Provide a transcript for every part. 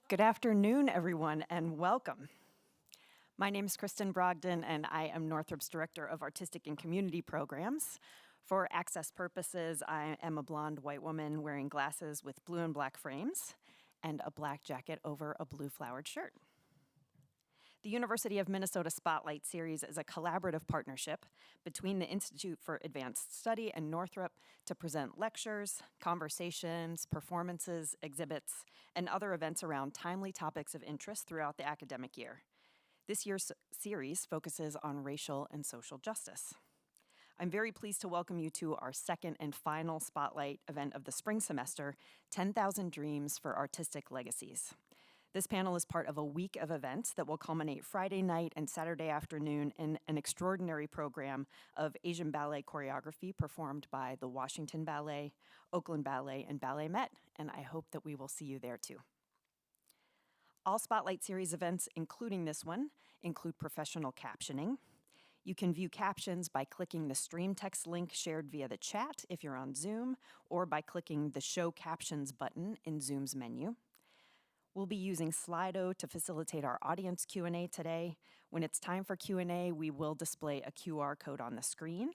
Good afternoon, everyone, and welcome. My name is Kristen Brogdon, and I am Northrop's Director of Artistic and Community Programs. For access purposes, I am a blonde white woman wearing glasses with blue and black frames and a black jacket over a blue flowered shirt. The University of Minnesota Spotlight Series is a collaborative partnership between the Institute for Advanced Study and Northrop to present lectures, conversations, performances, exhibits, and other events around timely topics of interest throughout the academic year. This year's series focuses on racial and social justice. I'm very pleased to welcome you to our second and final Spotlight event of the spring semester, 10,000 Dreams for Artistic Legacies. This panel is part of a week of events that will culminate Friday night and Saturday afternoon in an extraordinary program of Asian ballet choreography performed by the Washington Ballet, Oakland Ballet, and Ballet Met, and I hope that we will see you there too. All Spotlight Series events, including this one, include professional captioning. You can view captions by clicking the stream text link shared via the chat if you're on Zoom, or by clicking the Show Captions button in Zoom's menu. We'll be using Slido to facilitate our audience Q&A today. When it's time for Q&A, we will display a QR code on the screen.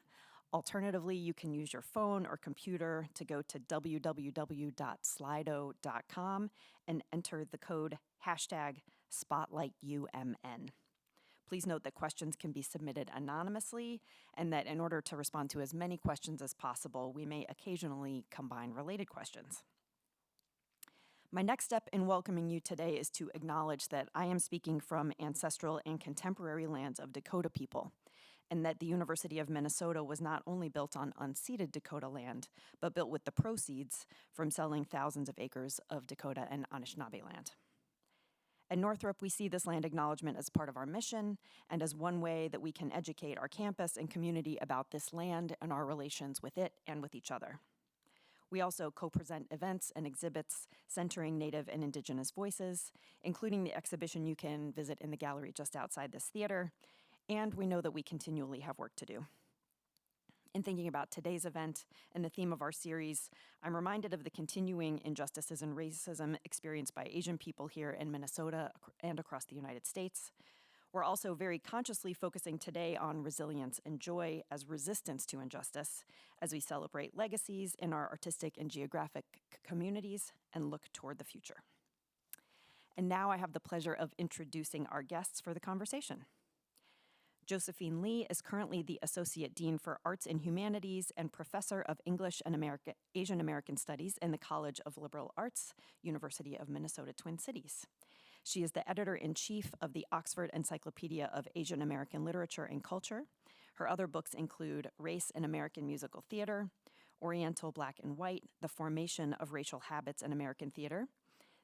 Alternatively, you can use your phone or computer to go to www.slido.com and enter the code #SpotlightUMN. Please note that questions can be submitted anonymously and that in order to respond to as many questions as possible, we may occasionally combine related questions. My next step in welcoming you today is to acknowledge that I am speaking from ancestral and contemporary lands of Dakota people, and that the University of Minnesota was not only built on unceded Dakota land, but built with the proceeds from selling thousands of acres of Dakota and Anishinaabe land. At Northrop, we see this land acknowledgement as part of our mission and as one way that we can educate our campus and community about this land and our relations with it and with each other. We also co-present events and exhibits centering Native and Indigenous voices, including the exhibition you can visit in the gallery just outside this theater, and we know that we continually have work to do. In thinking about today's event and the theme of our series, I'm reminded of the continuing injustices and racism experienced by Asian people here in Minnesota and across the United States. We're also very consciously focusing today on resilience and joy as resistance to injustice as we celebrate legacies in our artistic and geographic communities and look toward the future. And now I have the pleasure of introducing our guests for the conversation. Josephine Lee is currently the Associate Dean for Arts and Humanities and Professor of English and Asian American Studies in the College of Liberal Arts, University of Minnesota Twin Cities. She is the editor-in-chief of the Oxford Encyclopedia of Asian American Literature and Culture. Her other books include Race in American Musical Theater, Oriental Black and White, The Formation of Racial Habits in American Theater,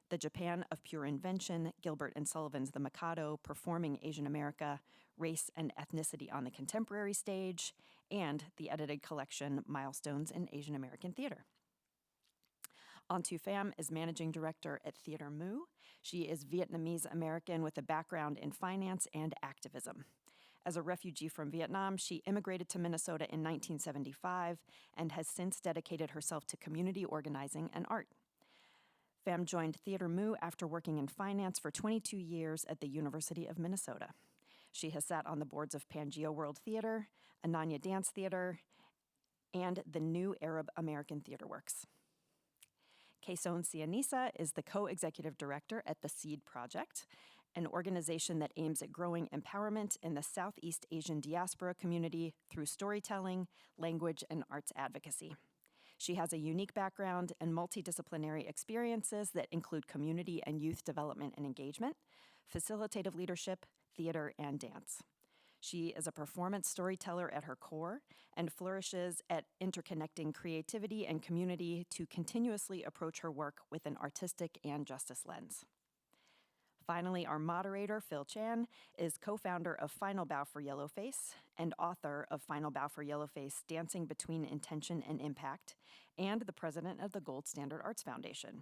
The Japan of Pure Invention, Gilbert and Sullivan's The Mikado, Performing Asian America, Race and Ethnicity on the Contemporary Stage, and the edited collection Milestones in Asian American Theater. An Tu Pham is managing director at Theater Mu. She is Vietnamese American with a background in finance and activism. As a refugee from Vietnam, she immigrated to Minnesota in 1975 and has since dedicated herself to community organizing and art. Pham joined Theater Mu after working in finance for 22 years at the University of Minnesota. She has sat on the boards of Pangea World Theater, Ananya Dance Theater, and the New Arab American Theater Works. Quezon Cianisa is the co-executive director at the SEED Project, an organization that aims at growing empowerment in the Southeast Asian diaspora community through storytelling, language, and arts advocacy. She has a unique background and multidisciplinary experiences that include community and youth development and engagement, facilitative leadership, theater, and dance. She is a performance storyteller at her core and flourishes at interconnecting creativity and community to continuously approach her work with an artistic and justice lens. Finally, our moderator, Phil Chan, is co-founder of Final Bow for Yellowface and author of Final Bow for Yellowface, Dancing Between Intention and Impact, and the president of the Gold Standard Arts Foundation.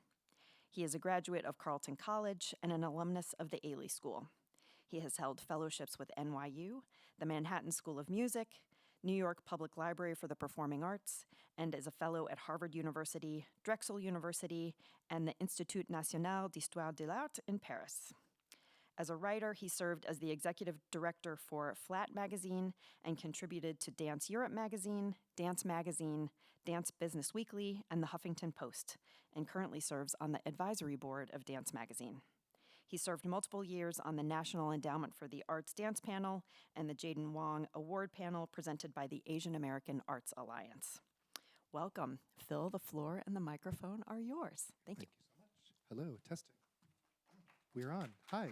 He is a graduate of Carleton College and an alumnus of the Ailey School. He has held fellowships with NYU, the Manhattan School of Music, New York Public Library for the Performing Arts, and is a fellow at Harvard University, Drexel University, and the Institut National d'Histoire de l'Art in Paris. As a writer, he served as the executive director for Flat Magazine and contributed to Dance Europe Magazine, Dance Business Weekly, and the Huffington Post, and currently serves on the advisory board of Dance Magazine. He served multiple years on the National Endowment for the Arts Dance Panel and the Jaden Wong Award Panel presented by the Asian American Arts Alliance. Welcome. Phil, the floor and the microphone are yours. Thank you. Thank you so much. Hello, testing. We're on. Hi.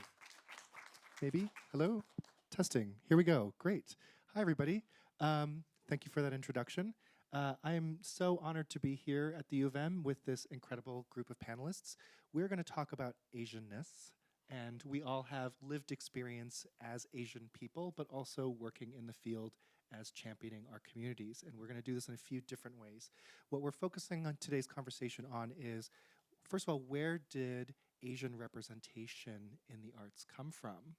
Maybe. Hello. Testing. Here we go. Great. Hi, everybody. Thank you for that introduction. I am so honored to be here at the U of M with this incredible group of panelists. We're going to talk about Asianness, and we all have lived experience as Asian people, but also working in the field as championing our communities. And we're going to do this in a few different ways. What we're focusing on today's conversation on is, first of all, where did Asian representation in the arts come from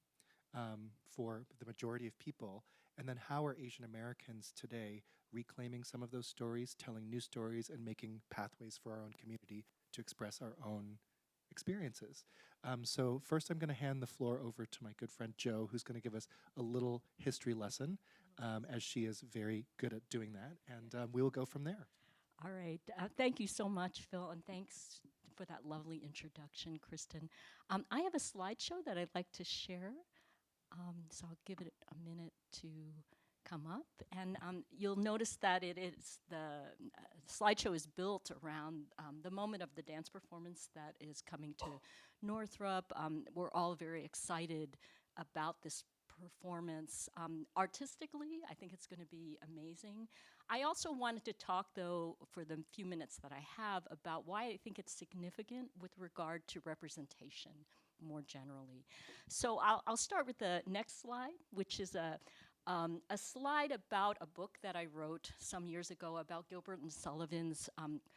for the majority of people? And then how are Asian Americans today reclaiming some of those stories, telling new stories, and making pathways for our own community to express our own experiences? So first I'm going to hand the floor over to my good friend Jo, who's going to give us a little history lesson, as she is very good at doing that. And we will go from there. All right. Thank you so much, Phil, and thanks for that lovely introduction, Kristen. I have a slideshow that I'd like to share, so I'll give it a minute to come up. And you'll notice that it is the slideshow is built around the moment of the dance performance that is coming to Northrop. We're all very excited about this performance. Artistically, I think it's going to be amazing. I also wanted to talk, though, for the few minutes that I have, about why I think it's significant with regard to representation more generally. So I'll start with the next slide, which is a slide about a book that I wrote some years ago about Gilbert and Sullivan's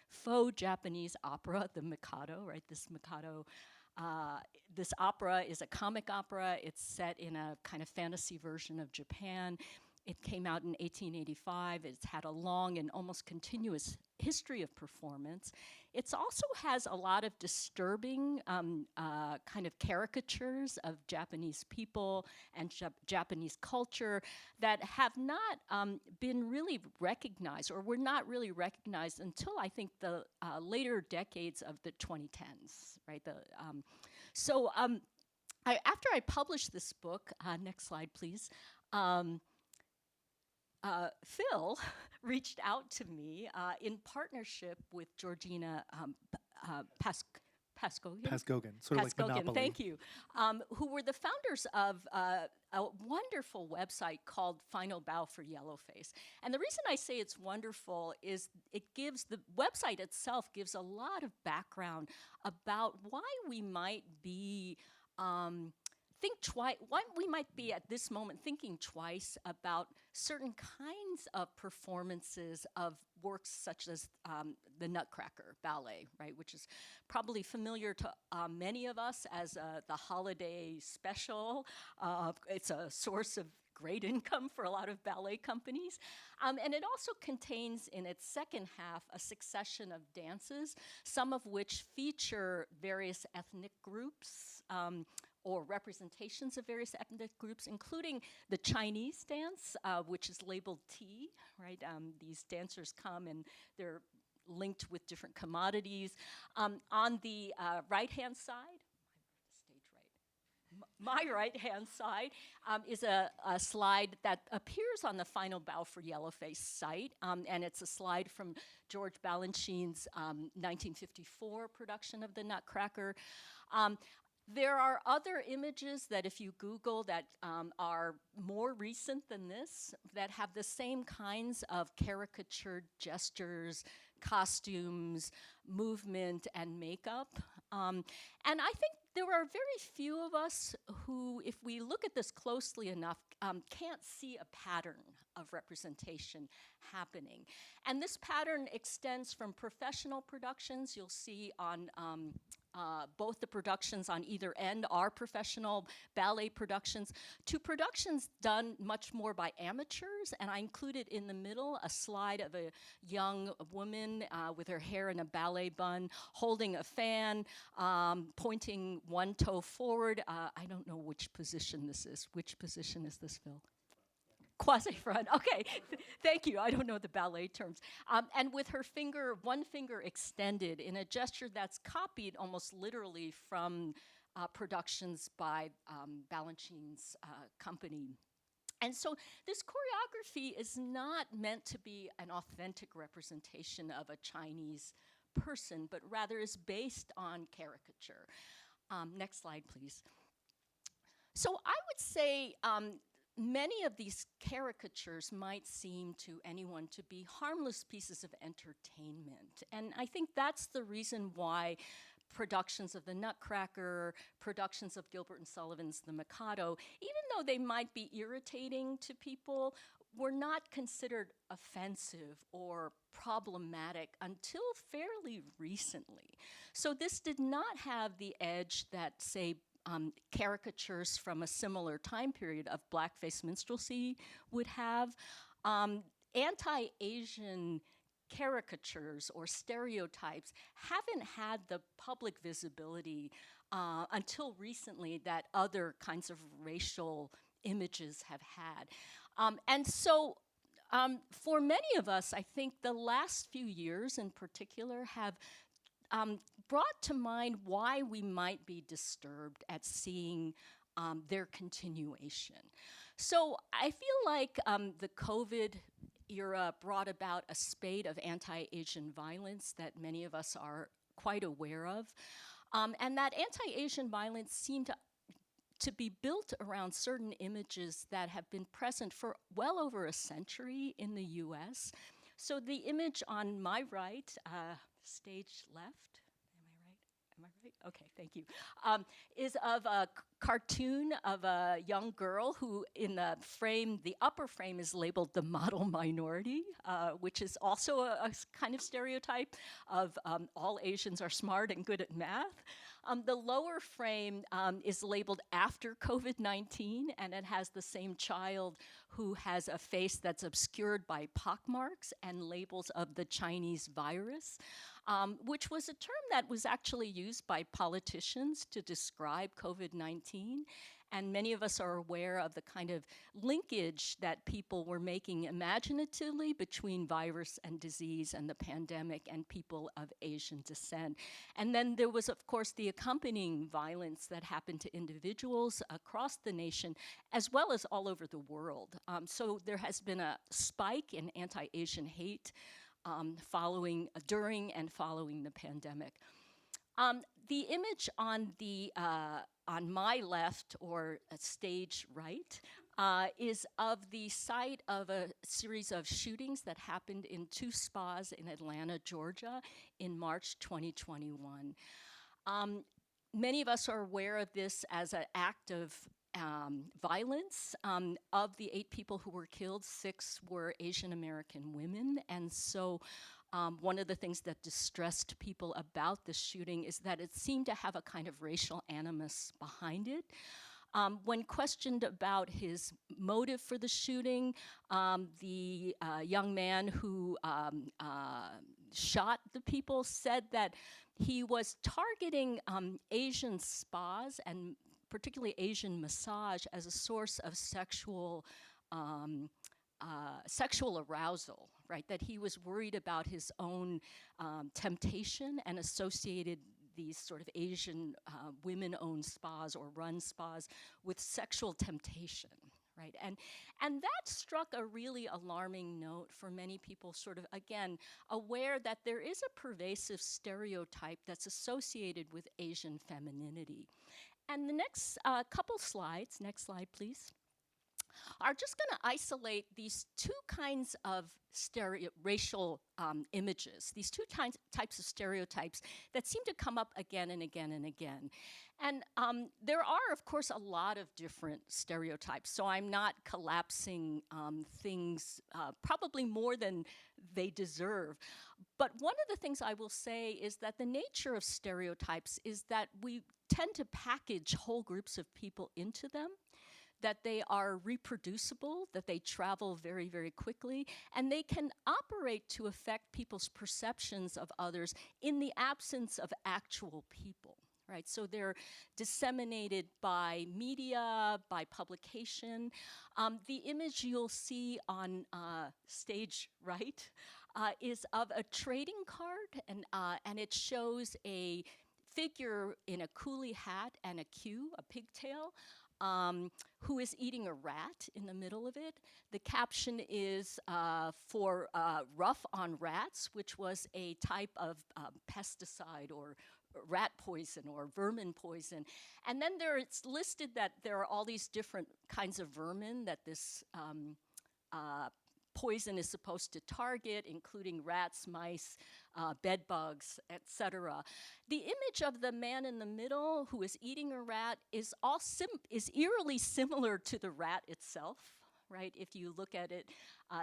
faux Japanese opera, The Mikado, right? This Mikado. This opera is a comic opera. It's set in a kind of fantasy version of Japan. It came out in 1885. It's had a long and almost continuous history of performance. It also has a lot of disturbing kind of caricatures of Japanese people and Japanese culture that have not been really recognized, or were not really recognized until I think the later decades of the 2010s, right? After I published this book, next slide, please. Phil reached out to me in partnership with Georgina Pascogan, sort of like Monopoly. Thank you, who were the founders of a wonderful website called Final Bow for Yellowface. And the reason I say it's wonderful is the website itself gives a lot of background about why we might be why we might be at this moment thinking twice about certain kinds of performances of works such as the Nutcracker ballet, right, which is probably familiar to many of us as the holiday special. It's a source of great income for a lot of ballet companies. And it also contains in its second half a succession of dances, some of which feature various ethnic groups, or representations of various ethnic groups, including the Chinese dance, which is labeled tea, right? These dancers come and they're linked with different commodities. On the right-hand side, my right-hand side is a slide that appears on the Final Bow for Yellowface site, and it's a slide from George Balanchine's 1954 production of the Nutcracker. There are other images that if you Google that are more recent than this, that have the same kinds of caricatured gestures, costumes, movement, and makeup. And I think there are very few of us who, if we look at this closely enough, can't see a pattern of representation happening. And this pattern extends from professional productions. You'll see on both the productions on either end are professional ballet productions, to productions done much more by amateurs. And I included in the middle a slide of a young woman with her hair in a ballet bun, holding a fan, pointing one toe forward. I don't know which position this is. Which position is this, Phil? Quasi-front, okay, thank you, I don't know the ballet terms. And with her finger, one finger extended in a gesture that's copied almost literally from productions by Balanchine's company. And so this choreography is not meant to be an authentic representation of a Chinese person, but rather is based on caricature. Next slide, please. So I would say many of these caricatures might seem to anyone to be harmless pieces of entertainment. And I think that's the reason why productions of the Nutcracker, productions of Gilbert and Sullivan's The Mikado, even though they might be irritating to people, were not considered offensive or problematic until fairly recently. So this did not have the edge that, say, caricatures from a similar time period of blackface minstrelsy would have. Anti-Asian caricatures or stereotypes haven't had the public visibility until recently that other kinds of racial images have had. And so for many of us, I think the last few years in particular have brought to mind why we might be disturbed at seeing their continuation. So I feel like the COVID era brought about a spate of anti-Asian violence that many of us are quite aware of. And that anti-Asian violence seemed to be built around certain images that have been present for well over a century in the US. So the image on my right, stage left, am I right? Okay, thank you. Is of a cartoon of a young girl who in the frame, the upper frame is labeled the model minority, which is also a kind of stereotype of all Asians are smart and good at math. The lower frame is labeled after COVID-19, and it has the same child who has a face that's obscured by pockmarks and labels of the Chinese virus, which was a term that was actually used by politicians to describe COVID-19. And many of us are aware of the kind of linkage that people were making imaginatively between virus and disease and the pandemic and people of Asian descent. And then there was, of course, the accompanying violence that happened to individuals across the nation, as well as all over the world. So there has been a spike in anti-Asian hate during and following the pandemic. The image on my left, or stage right, is of the site of a series of shootings that happened in 2 spas in Atlanta, Georgia, in March 2021. Many of us are aware of this as an act of violence. Of the 8 people who were killed, 6 were Asian American women, and so one of the things that distressed people about this shooting is that it seemed to have a kind of racial animus behind it. When questioned about his motive for the shooting, the young man who shot the people said that he was targeting Asian spas and particularly Asian massage as a source of sexual arousal, right? That he was worried about his own temptation and associated these sort of Asian women-owned spas or run spas with sexual temptation, right? And that struck a really alarming note for many people, sort of, again, aware that there is a pervasive stereotype that's associated with Asian femininity. And the next couple slides, next slide, please, are just going to isolate these 2 kinds of racial images, these 2 types of stereotypes that seem to come up again and again and again. And there are, of course, a lot of different stereotypes, so I'm not collapsing things probably more than they deserve. But one of the things I will say is that the nature of stereotypes is that we tend to package whole groups of people into them, that they are reproducible, that they travel very, very quickly, and they can operate to affect people's perceptions of others in the absence of actual people. Right, so they're disseminated by media, by publication. The image you'll see on stage right is of a trading card, and it shows a figure in a coolie hat and a queue, a pigtail, who is eating a rat in the middle of it. The caption is for rough on rats, which was a type of pesticide or rat poison or vermin poison. And then it's listed that there are all these different kinds of vermin that this poison is supposed to target, including rats, mice, bed bugs, etc. The image of the man in the middle who is eating a rat is eerily similar to the rat itself. Right? If you look at it,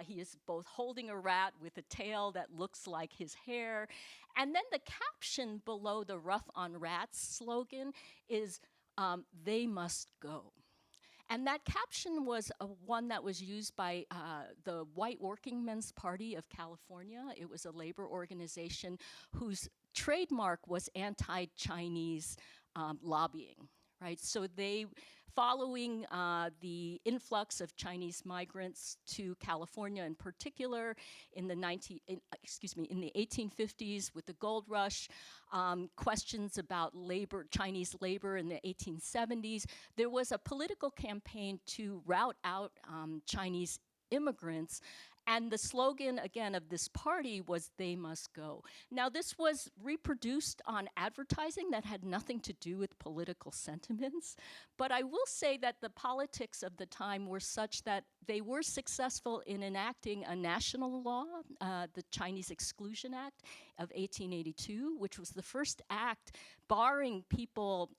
he is both holding a rat with a tail that looks like his hair. And then the caption below the Rough on Rats slogan is, they must go. And that caption was one that was used by the White Working Men's Party of California. It was a labor organization whose trademark was anti-Chinese lobbying. Right? So they, following the influx of Chinese migrants to California in particular in the 1850s with the gold rush, questions about labor, Chinese labor in the 1870s, there was a political campaign to rout out Chinese immigrants. And the slogan, again, of this party was, they must go. Now, this was reproduced on advertising that had nothing to do with political sentiments. But I will say that the politics of the time were such that they were successful in enacting a national law, the Chinese Exclusion Act of 1882, which was the first act barring people,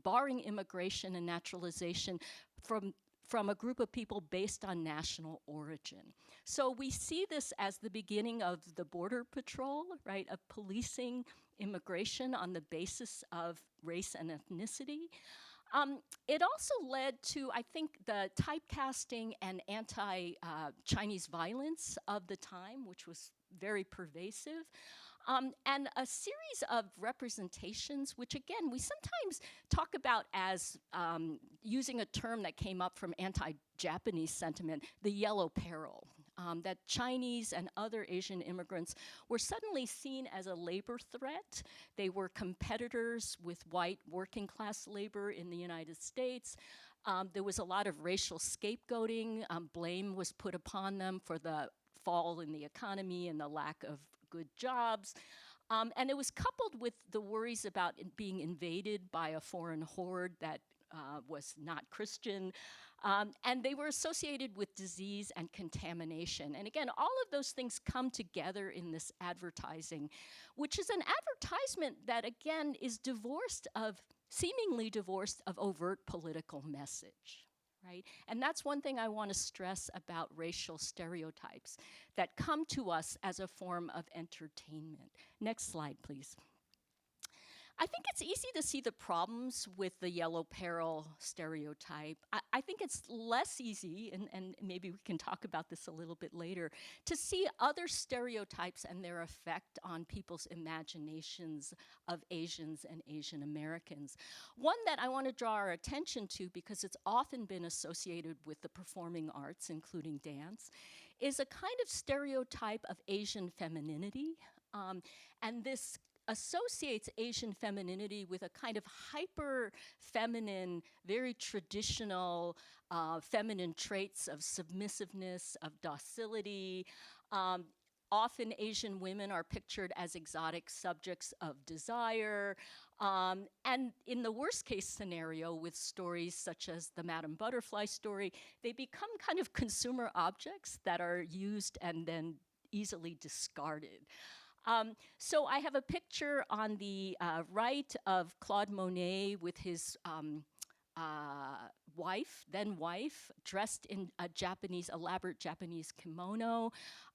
barring immigration and naturalization from a group of people based on national origin. So we see this as the beginning of the Border Patrol, right, of policing immigration on the basis of race and ethnicity. It also led to, I think, the typecasting and anti-Chinese violence of the time, which was very pervasive. And a series of representations, which again, we sometimes talk about as using a term that came up from anti-Japanese sentiment, the yellow peril. That Chinese and other Asian immigrants were suddenly seen as a labor threat. They were competitors with white working class labor in the United States. There was a lot of racial scapegoating. Blame was put upon them for the fall in the economy and the lack of good jobs. And it was coupled with the worries about being invaded by a foreign horde that was not Christian. And they were associated with disease and contamination. And again, all of those things come together in this advertising, which is an advertisement that, again, is seemingly divorced of overt political message. Right? And that's one thing I want to stress about racial stereotypes that come to us as a form of entertainment. Next slide, please. I think it's easy to see the problems with the yellow peril stereotype. I think it's less easy, and maybe we can talk about this a little bit later, to see other stereotypes and their effect on people's imaginations of Asians and Asian Americans. One that I want to draw our attention to, because it's often been associated with the performing arts, including dance, is a kind of stereotype of Asian femininity. And this associates Asian femininity with a kind of hyper-feminine, very traditional feminine traits of submissiveness, of docility. Often Asian women are pictured as exotic subjects of desire. And in the worst case scenario, with stories such as the Madame Butterfly story, they become kind of consumer objects that are used and then easily discarded. So I have a picture on the right of Claude Monet with his then wife, dressed in a elaborate Japanese kimono.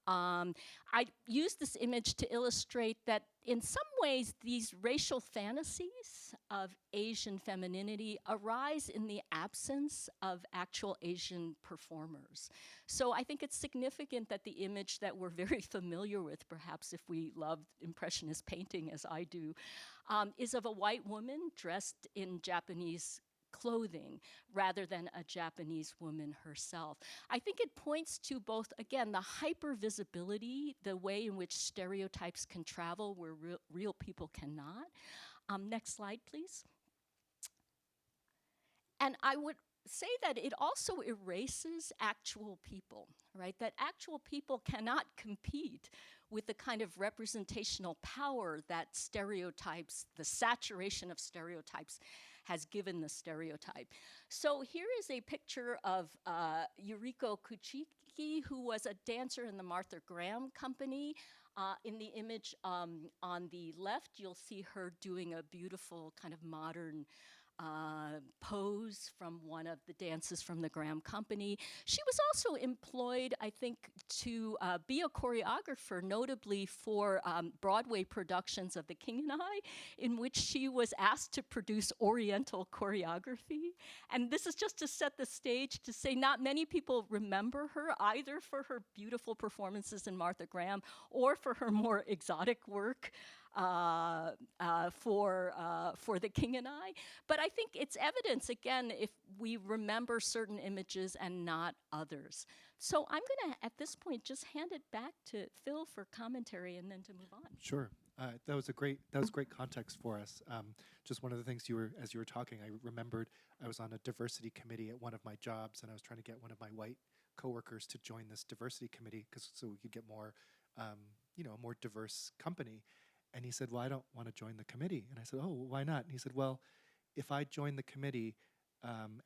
I use this image to illustrate that in some ways these racial fantasies of Asian femininity arise in the absence of actual Asian performers. So I think it's significant that the image that we're very familiar with, perhaps if we love Impressionist painting as I do, is of a white woman dressed in Japanese clothing rather than a Japanese woman herself. I think it points to both, again, the hypervisibility, the way in which stereotypes can travel where real people cannot. Next slide, please. And I would say that it also erases actual people, right? That actual people cannot compete with the kind of representational power that stereotypes, the saturation of stereotypes, has given the stereotype. So here is a picture of Yuriko Kuchiki, who was a dancer in the Martha Graham Company. In the image on the left, you'll see her doing a beautiful kind of modern pose from one of the dances from the Graham Company. She was also employed, I think, to be a choreographer, notably for Broadway productions of The King and I, in which she was asked to produce Oriental choreography. And this is just to set the stage to say not many people remember her, either for her beautiful performances in Martha Graham or for her more exotic work for The King and I. But I think it's evidence, again, if we remember certain images and not others. So I'm going to, at this point, just hand it back to Phil for commentary and then to move on. Sure. That was great context for us. Just one of the things as you were talking, I remembered I was on a diversity committee at one of my jobs, and I was trying to get one of my white coworkers to join this diversity committee so we could get more, a more diverse company. And he said, well, I don't want to join the committee. And I said, oh, why not? And he said, well, if I join the committee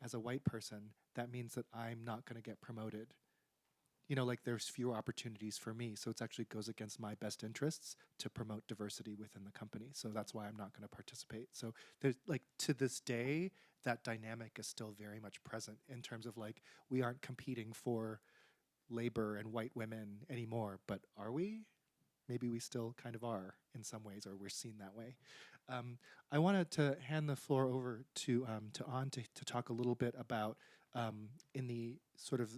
as a white person, that means that I'm not going to get promoted. Like there's fewer opportunities for me. So it actually goes against my best interests to promote diversity within the company. So that's why I'm not going to participate. So there's to this day, that dynamic is still very much present in terms of we aren't competing for labor and white women anymore, but are we? Maybe we still kind of are in some ways, or we're seen that way. I wanted to hand the floor over to An to talk a little bit about in the sort of,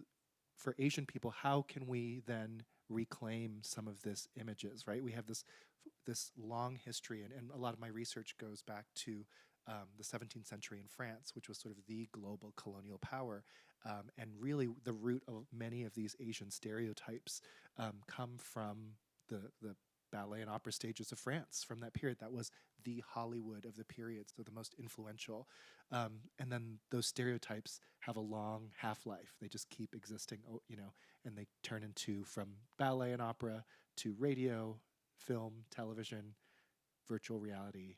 for Asian people, how can we then reclaim some of this images, right? We have this long history, and a lot of my research goes back to the 17th century in France, which was sort of the global colonial power. And really the root of many of these Asian stereotypes come from the ballet and opera stages of France from that period. That was the Hollywood of the period, so the most influential. And then those stereotypes have a long half-life. They just keep existing, and they turn into, from ballet and opera to radio, film, television, virtual reality,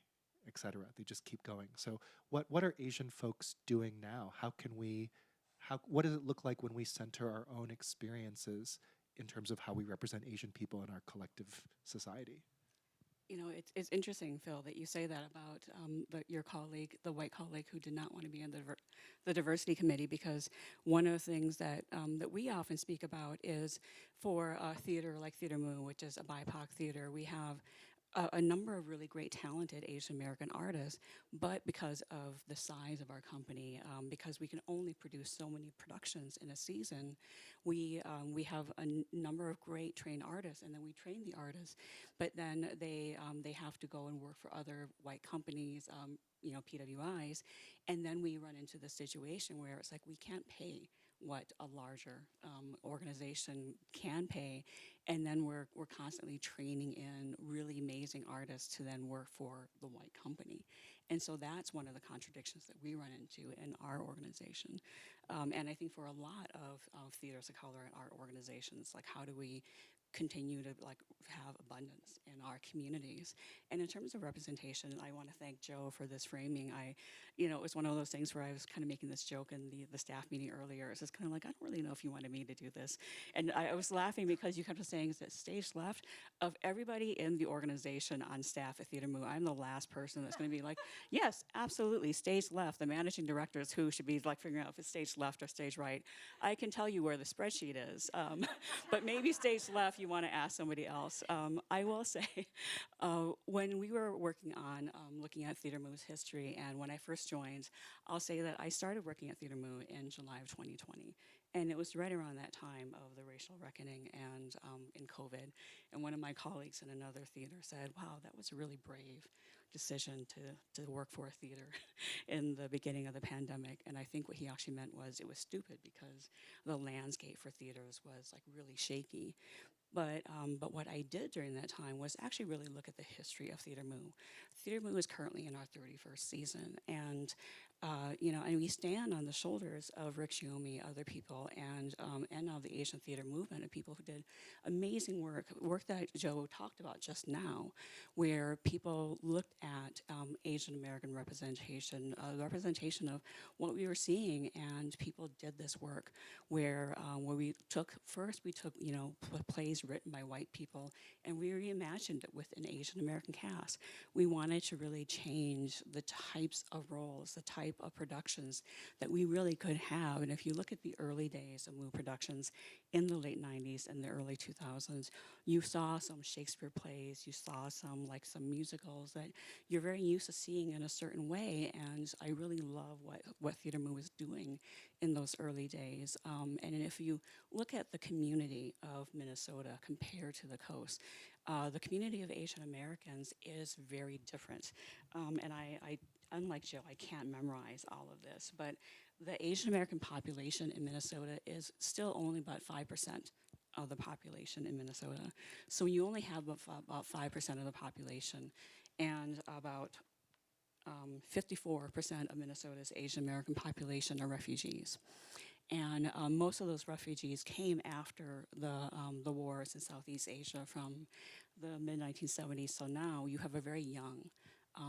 etc. They just keep going. So what are Asian folks doing now? What does it look like when we center our own experiences in terms of how we represent Asian people in our collective society? It's interesting, Phil, that you say that about your colleague, the white colleague who did not want to be in the diversity committee, because one of the things that we often speak about is for a theater like Theater Moon, which is a BIPOC theater, we have a number of really great talented Asian American artists, but because of the size of our company, because we can only produce so many productions in a season, we have a number of great trained artists, and then we train the artists, but then they have to go and work for other white companies, PWIs, and then we run into the situation where it's like we can't pay what a larger organization can pay, and then we're constantly training in really amazing artists to then work for the white company. And so that's one of the contradictions that we run into in our organization. And I think for a lot of theaters of color in our organizations, like how do we continue to like have abundance in our communities. And in terms of representation, I want to thank Joe for this framing. It was one of those things where I was kind of making this joke in the staff meeting earlier. It's just kind of like, I don't really know if you wanted me to do this. And I was laughing because you kept saying, is it stage left? Of everybody in the organization on staff at Theater Moo, I'm the last person that's going to be like, yes, absolutely, stage left. The managing directors who should be like figuring out if it's stage left or stage right. I can tell you where the spreadsheet is, but maybe stage left, you want to ask somebody else. I will say, when we were working on looking at Theater Moo's history, and when I first joined, I'll say that I started working at Theater Moo in July of 2020. And it was right around that time of the racial reckoning and in COVID. And one of my colleagues in another theater said, wow, that was a really brave decision to work for a theater in the beginning of the pandemic. And I think what he actually meant was it was stupid because the landscape for theaters was like really shaky. But what I did during that time was actually really look at the history of Theater Moo. Theater Moo is currently in our 31st season, and and we stand on the shoulders of Rick Shiomi, other people, and now the Asian theater movement, and people who did amazing work that Joe talked about just now, where people looked at Asian American representation, representation of what we were seeing, and people did this work where we took plays written by white people, and we reimagined it with an Asian American cast. We wanted to really change the types of roles, the type of productions that we really could have. And if you look at the early days of Moo Productions in the late 90s and the early 2000s, you saw some Shakespeare plays, you saw some musicals that you're very used to seeing in a certain way. And I really love what Theater Moo was doing in those early days. And if you look at the community of Minnesota compared to the coast, the community of Asian Americans is very different. And I, unlike Joe, I can't memorize all of this, but the Asian American population in Minnesota is still only about 5% of the population in Minnesota. So you only have about 5% of the population, and about 54% of Minnesota's Asian American population are refugees. And most of those refugees came after the wars in Southeast Asia from the mid-1970s. So now you have a very young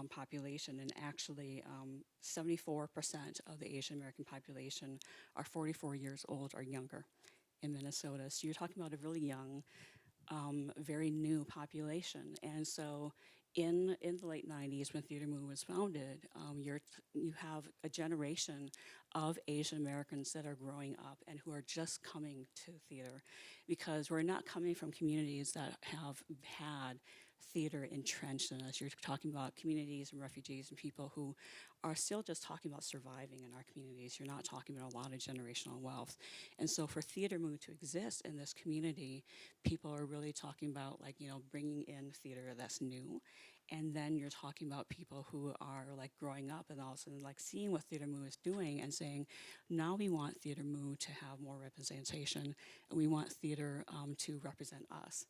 population, and actually 74% of the Asian American population are 44 years old or younger in Minnesota. So you're talking about a really young, very new population. And so in the late 90s, when Theater Moo was founded, you have a generation of Asian Americans that are growing up and who are just coming to theater, because we're not coming from communities that have had theater entrenched in us. You're talking about communities and refugees and people who are still just talking about surviving in our communities. You're not talking about a lot of generational wealth. And so for Theater Moo to exist in this community, people are really talking about bringing in theater that's new. And then you're talking about people who are growing up and also seeing what Theater Moo is doing and saying, now we want Theater Moo to have more representation, and we want theater to represent us.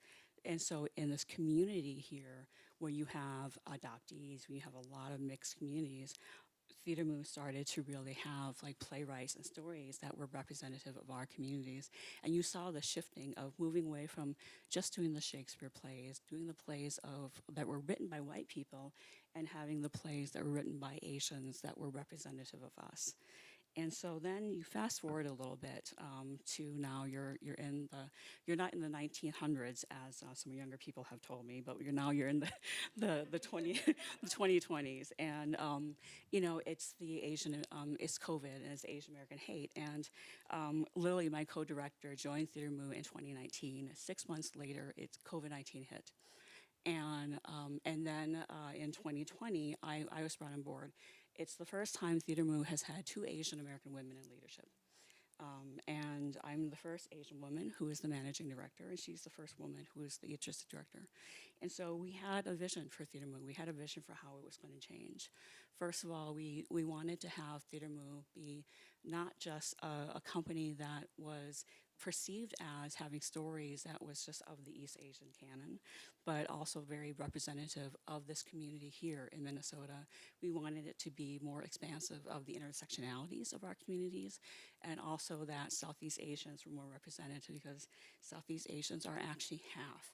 And so in this community here, where you have adoptees, we have a lot of mixed communities, Theater Moo started to really have playwrights and stories that were representative of our communities. And you saw the shifting of moving away from just doing the Shakespeare plays, doing the plays that were written by white people, and having the plays that were written by Asians that were representative of us. And so then you fast forward a little bit to now you're not in the 1900s, as some younger people have told me, but you're in the 2020s, and it's the Asian it's COVID and it's Asian American hate, and literally my co-director joined Theater Moo in 2019. 6 months later, it's COVID-19 hit. And then in 2020, I was brought on board. It's the first time Theater Moo has had 2 Asian American women in leadership. And I'm the first Asian woman who is the managing director, and she's the first woman who is the artistic director. And so we had a vision for Theater Moo. We had a vision for how it was going to change. First of all, we wanted to have Theater Moo be not just a company that was perceived as having stories that was just of the East Asian canon, but also very representative of this community here in Minnesota. We wanted it to be more expansive of the intersectionalities of our communities, and also that Southeast Asians were more represented, because Southeast Asians are actually half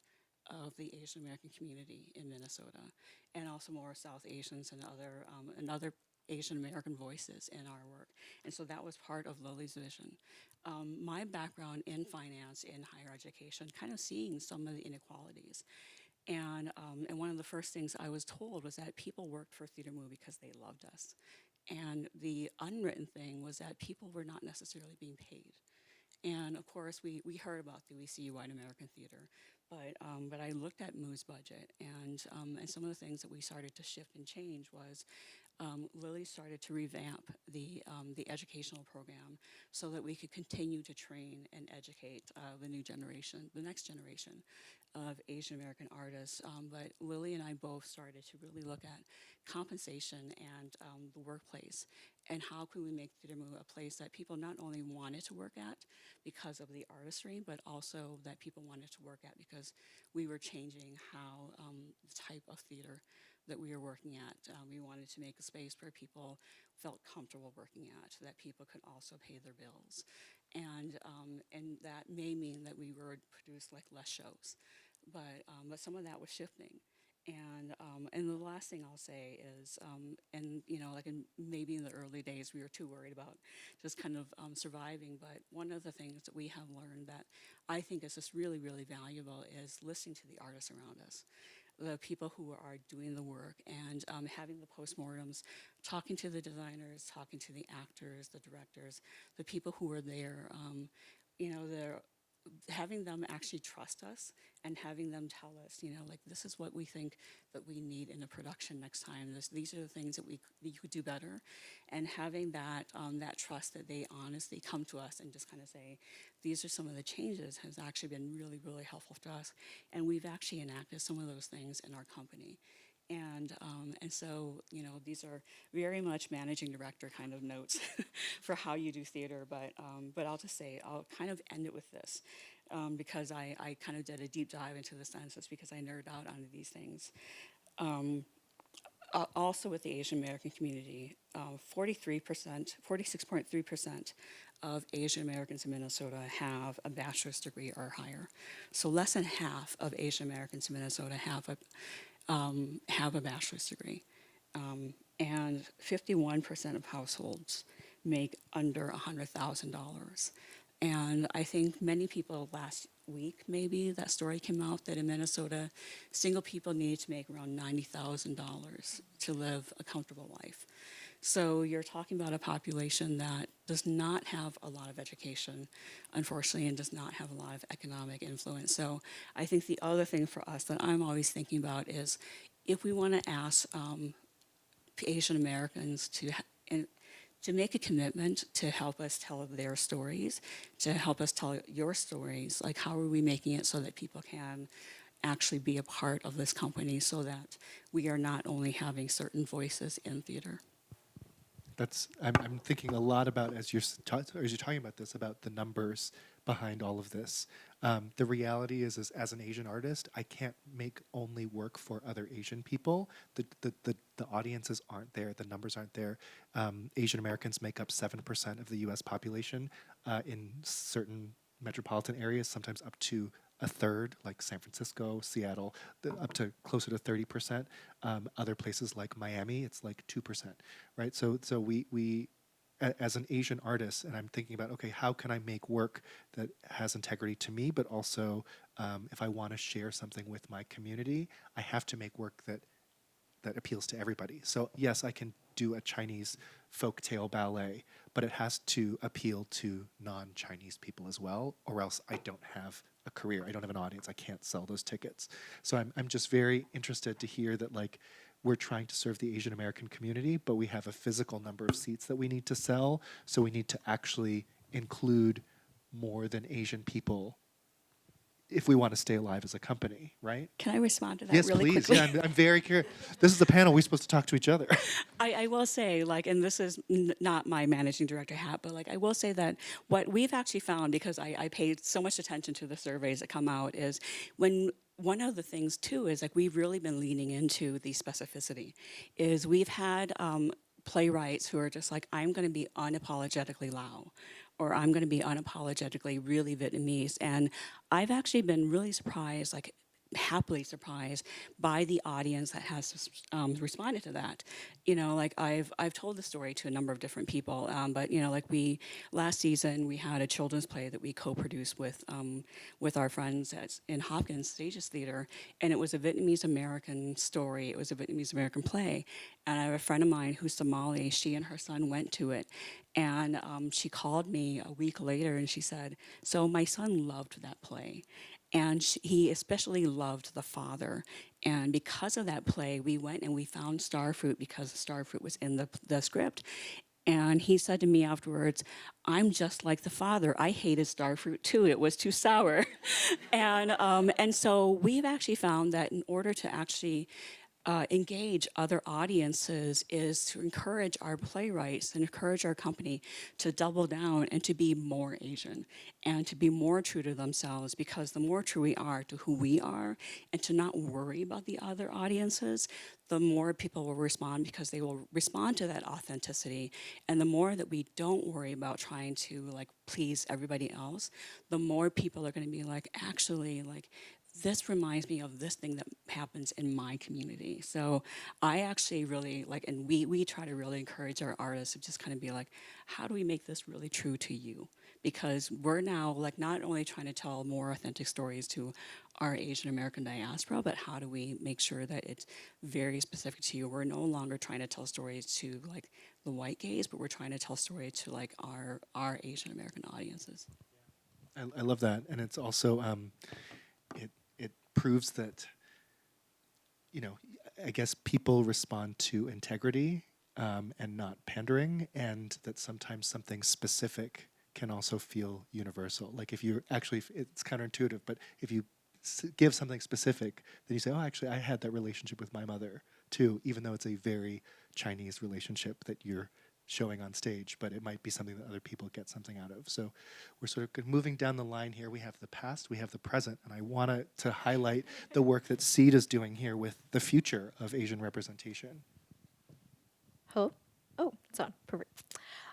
of the Asian American community in Minnesota, and also more South Asians and other Asian American voices in our work. And so that was part of Lily's vision. My background in finance, in higher education, kind of seeing some of the inequalities. And one of the first things I was told was that people worked for Theater Movie because they loved us. And the unwritten thing was that people were not necessarily being paid. And of course, we heard about the WCU White American Theater, but I looked at MU's budget, and some of the things that we started to shift and change was Lily started to revamp the educational program so that we could continue to train and educate the new generation, the next generation of Asian American artists. But Lily and I both started to really look at compensation and the workplace, and how can we make Theater Mu a place that people not only wanted to work at because of the artistry, but also that people wanted to work at because we were changing how the type of theater that we were working at. We wanted to make a space where people felt comfortable working at, so that people could also pay their bills. And that may mean that we would produce like less shows, but some of that was shifting. And the last thing I'll say is, and you know, like maybe in the early days we were too worried about just kind of surviving, but one of the things that we have learned that I think is just really, really valuable is listening to the artists around us, the people who are doing the work, and having the postmortems, talking to the designers, talking to the actors, the directors, the people who are there. You know, having them actually trust us and having them tell us, you know, like, this is what we think that we need in a production next time. These are the things that you could do better, and having that that trust that they honestly come to us and just kind of say, these are some of the changes, has actually been really, really helpful to us, and we've actually enacted some of those things in our company. And so, you know, these are very much managing director kind of notes for how you do theater. But I'll just say, I'll kind of end it with this, because I kind of did a deep dive into the census because I nerd out on these things. Also with the Asian American community, 46.3% of Asian Americans in Minnesota have a bachelor's degree or higher. So less than half of Asian Americans in Minnesota have a bachelor's degree. And 51% of households make under $100,000. And I think many people last week, maybe, that story came out that in Minnesota, single people need to make around $90,000 to live a comfortable life. So you're talking about a population that does not have a lot of education, unfortunately, and does not have a lot of economic influence. So I think the other thing for us that I'm always thinking about is, if we want to ask Asian Americans to make a commitment to help us tell their stories, to help us tell your stories, like, how are we making it so that people can actually be a part of this company, so that we are not only having certain voices in theater? I'm thinking a lot about, as you're talking about this, about the numbers behind all of this. The reality is, as an Asian artist, I can't make only work for other Asian people. The audiences aren't there. The numbers aren't there. Asian Americans make up 7% of the U.S. population in certain metropolitan areas, sometimes up to a third, like San Francisco, Seattle, up to closer to 30%. Other places like Miami, it's like 2%, right? So we as an Asian artist, and I'm thinking about, okay, how can I make work that has integrity to me, but also if I want to share something with my community, I have to make work that appeals to everybody. So yes, I can do a Chinese folktale ballet, but it has to appeal to non-Chinese people as well, or else I don't have a career. I don't have an audience. I can't sell those tickets. So I'm just very interested to hear that, like, we're trying to serve the Asian American community, but we have a physical number of seats that we need to sell. So we need to actually include more than Asian people if we want to stay alive as a company, right? Can I respond to that Yes, really please. quickly? Yeah, I'm very curious. This is a panel. We're supposed to talk to each other. I will say, like, and this is not my managing director hat, but like, I will say that what we've actually found, because I paid so much attention to the surveys that come out, is when one of the things too is like we've really been leaning into the specificity. Is we've had playwrights who are just like, I'm going to be unapologetically Lao, or I'm going to be unapologetically really Vietnamese, and I've actually been really surprised, like happily surprised by the audience that has responded to that. You know, like I've told the story to a number of different people, but you know, like we last season we had a children's play that we co-produced with our friends in Hopkins Stages Theater, and it was a Vietnamese American story. It was a Vietnamese American play, and I have a friend of mine who's Somali. She and her son went to it, and she called me a week later, and she said, "So my son loved that play." And he especially loved the father. And because of that play, we went and we found Starfruit because Starfruit was in the script. And he said to me afterwards, "I'm just like the father. I hated Starfruit too. It was too sour." And so we've actually found that in order to actually engage other audiences is to encourage our playwrights and encourage our company to double down and to be more Asian and to be more true to themselves, because the more true we are to who we are and to not worry about the other audiences, the more people will respond, because they will respond to that authenticity. And the more that we don't worry about trying to like please everybody else, the more people are going to be like, actually, like, this reminds me of this thing that happens in my community. So I actually really like, and we try to really encourage our artists to just kind of be like, how do we make this really true to you? Because we're now like not only trying to tell more authentic stories to our Asian American diaspora, but how do we make sure that it's very specific to you? We're no longer trying to tell stories to like the white gaze, but we're trying to tell stories to like our Asian American audiences. I love that, and it's also it proves that, you know, I guess people respond to integrity and not pandering, and that sometimes something specific can also feel universal. Like if you actually, it's counterintuitive, but if you give something specific, then you say, oh, actually, I had that relationship with my mother too, even though it's a very Chinese relationship that you're showing on stage, but it might be something that other people get something out of. So we're sort of moving down the line here. We have the past, we have the present, and I want to highlight the work that Seed is doing here with the future of Asian representation. Oh, it's on. Perfect.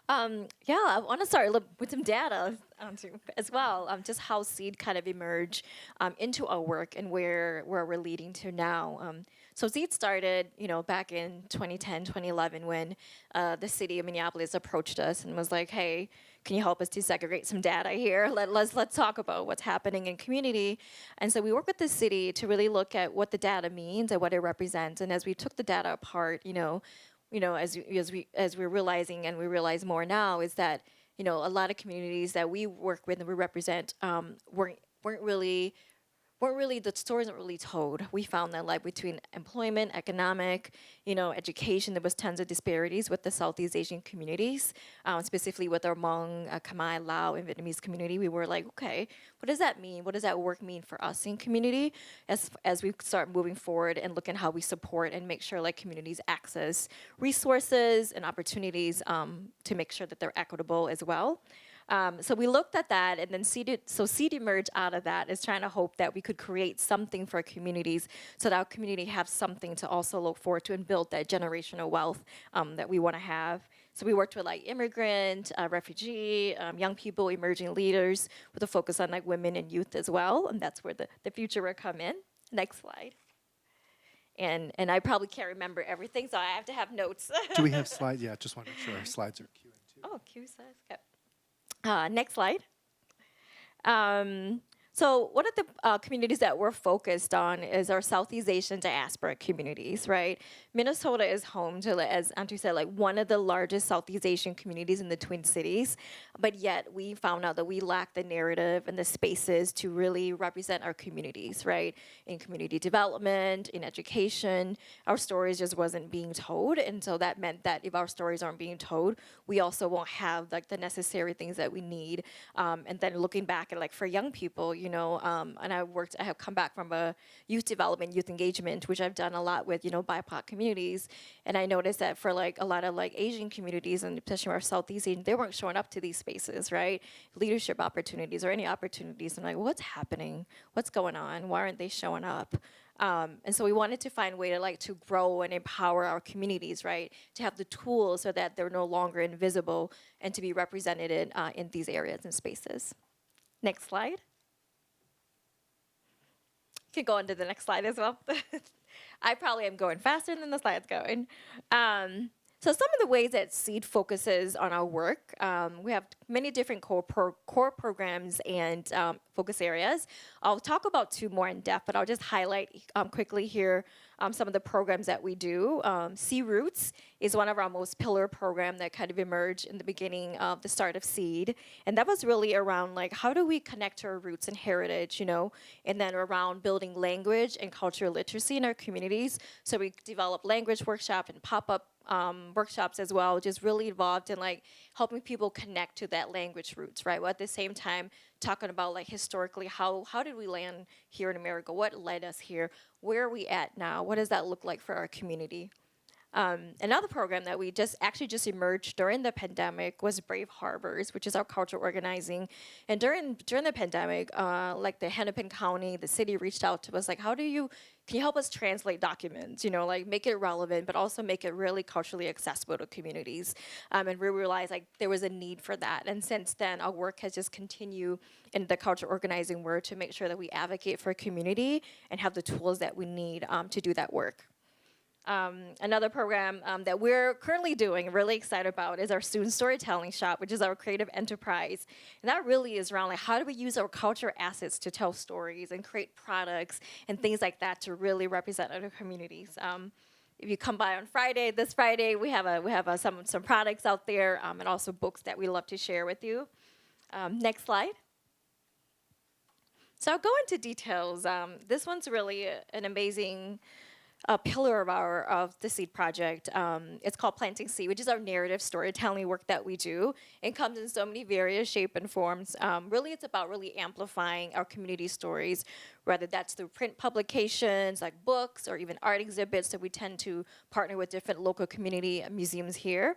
Yeah, I want to start with some data as well, just how Seed kind of emerged into our work and where we're leading to now. So Seed started, you know, back in 2010, 2011 when the city of Minneapolis approached us and was like, hey, can you help us desegregate some data here? Let's talk about what's happening in community. And so we work with the city to really look at what the data means and what it represents. And as we took the data apart, as we're realizing, and we realize more now, is that, you know, a lot of communities that we work with and we represent weren't really the stories weren't really told. We found that like between employment, economic, you know, education, there was tons of disparities with the Southeast Asian communities, specifically with our Hmong, Khmer, Lao, and Vietnamese community. We were like, okay, what does that mean? What does that work mean for us in community as we start moving forward and look at how we support and make sure like communities access resources and opportunities to make sure that they're equitable as well. So we looked at that, and then Seed emerged out of that, is trying to hope that we could create something for our communities so that our community have something to also look forward to and build that generational wealth that we want to have. So we worked with like immigrant, refugee, young people, emerging leaders, with a focus on like women and youth as well, and that's where the future will come in. Next slide. And I probably can't remember everything, so I have to have notes. Do we have slides? Yeah, just want to make sure our slides are queuing too. Oh, Q size. Okay. Next slide. So one of the communities that we're focused on is our Southeast Asian diaspora communities, right? Minnesota is home to, as Andrew said, like one of the largest Southeast Asian communities in the Twin Cities, but yet we found out that we lack the narrative and the spaces to really represent our communities, right? In community development, in education, our stories just wasn't being told, and so that meant that if our stories aren't being told, we also won't have like the necessary things that we need. And then looking back at like for young people, and I have come back from a youth development, youth engagement, which I've done a lot with, BIPOC communities. And I noticed that for like a lot of like Asian communities, and especially our Southeast Asian, they weren't showing up to these spaces, right? Leadership opportunities or any opportunities. I'm like, what's happening? What's going on? Why aren't they showing up? And so we wanted to find a way to grow and empower our communities, right? To have the tools so that they're no longer invisible and to be represented in these areas and spaces. Next slide. You can go on to the next slide as well. I probably am going faster than the slide's going. So some of the ways that SEED focuses on our work, we have many different core programs and focus areas. I'll talk about two more in depth, but I'll just highlight quickly here some of the programs that we do. Sea Roots is one of our most pillar program that kind of emerged in the beginning of the start of SEED. And that was really around like, how do we connect to our roots and heritage, and then around building language and cultural literacy in our communities. So we develop language workshops and pop-up workshops as well, just really involved in like helping people connect to that language roots, right? While at the same time talking about like historically, how did we land here in America? What led us here? Where are we at now? What does that look like for our community? Another program that we just emerged during the pandemic was Brave Harbors, which is our cultural organizing. And during the pandemic, like the Hennepin County, the city reached out to us like, can you help us translate documents, like make it relevant, but also make it really culturally accessible to communities. And we realized like there was a need for that. And since then, our work has just continued in the cultural organizing work to make sure that we advocate for community and have the tools that we need to do that work. Another program that we're currently doing, really excited about, is our Student Storytelling Shop, which is our creative enterprise. And that really is around like, how do we use our culture assets to tell stories and create products and things like that to really represent other communities. If you come by on this Friday, we have some products out there and also books that we love to share with you. Next slide. So I'll go into details. This one's really an amazing pillar of the SEED project. It's called Planting Seed, which is our narrative storytelling work that we do. It comes in so many various shapes and forms. Really, it's about really amplifying our community stories, whether that's through print publications, like books, or even art exhibits. So we tend to partner with different local community museums here.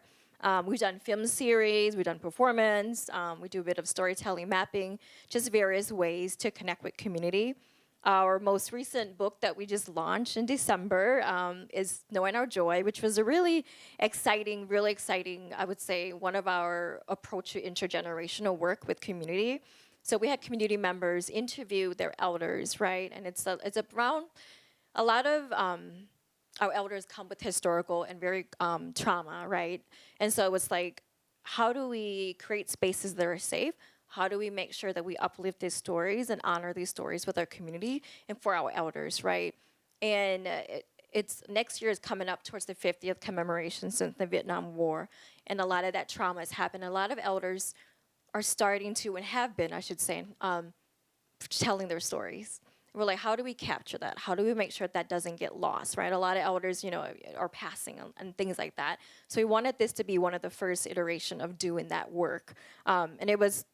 We've done film series, we've done performance, we do a bit of storytelling mapping, just various ways to connect with community. Our most recent book that we just launched in December is Knowing Our Joy, which was a really exciting, I would say, one of our approach to intergenerational work with community. So we had community members interview their elders, right? And it's around a lot of our elders come with historical and very trauma, right? And so it's like, how do we create spaces that are safe? How do we make sure that we uplift these stories and honor these stories with our community and for our elders, right? And it's next year is coming up towards the 50th commemoration since the Vietnam War, and a lot of that trauma has happened. A lot of elders are starting to, and have been, I should say, telling their stories. We're like, how do we capture that? How do we make sure that doesn't get lost, right? A lot of elders, are passing and things like that. So we wanted this to be one of the first iteration of doing that work, and it was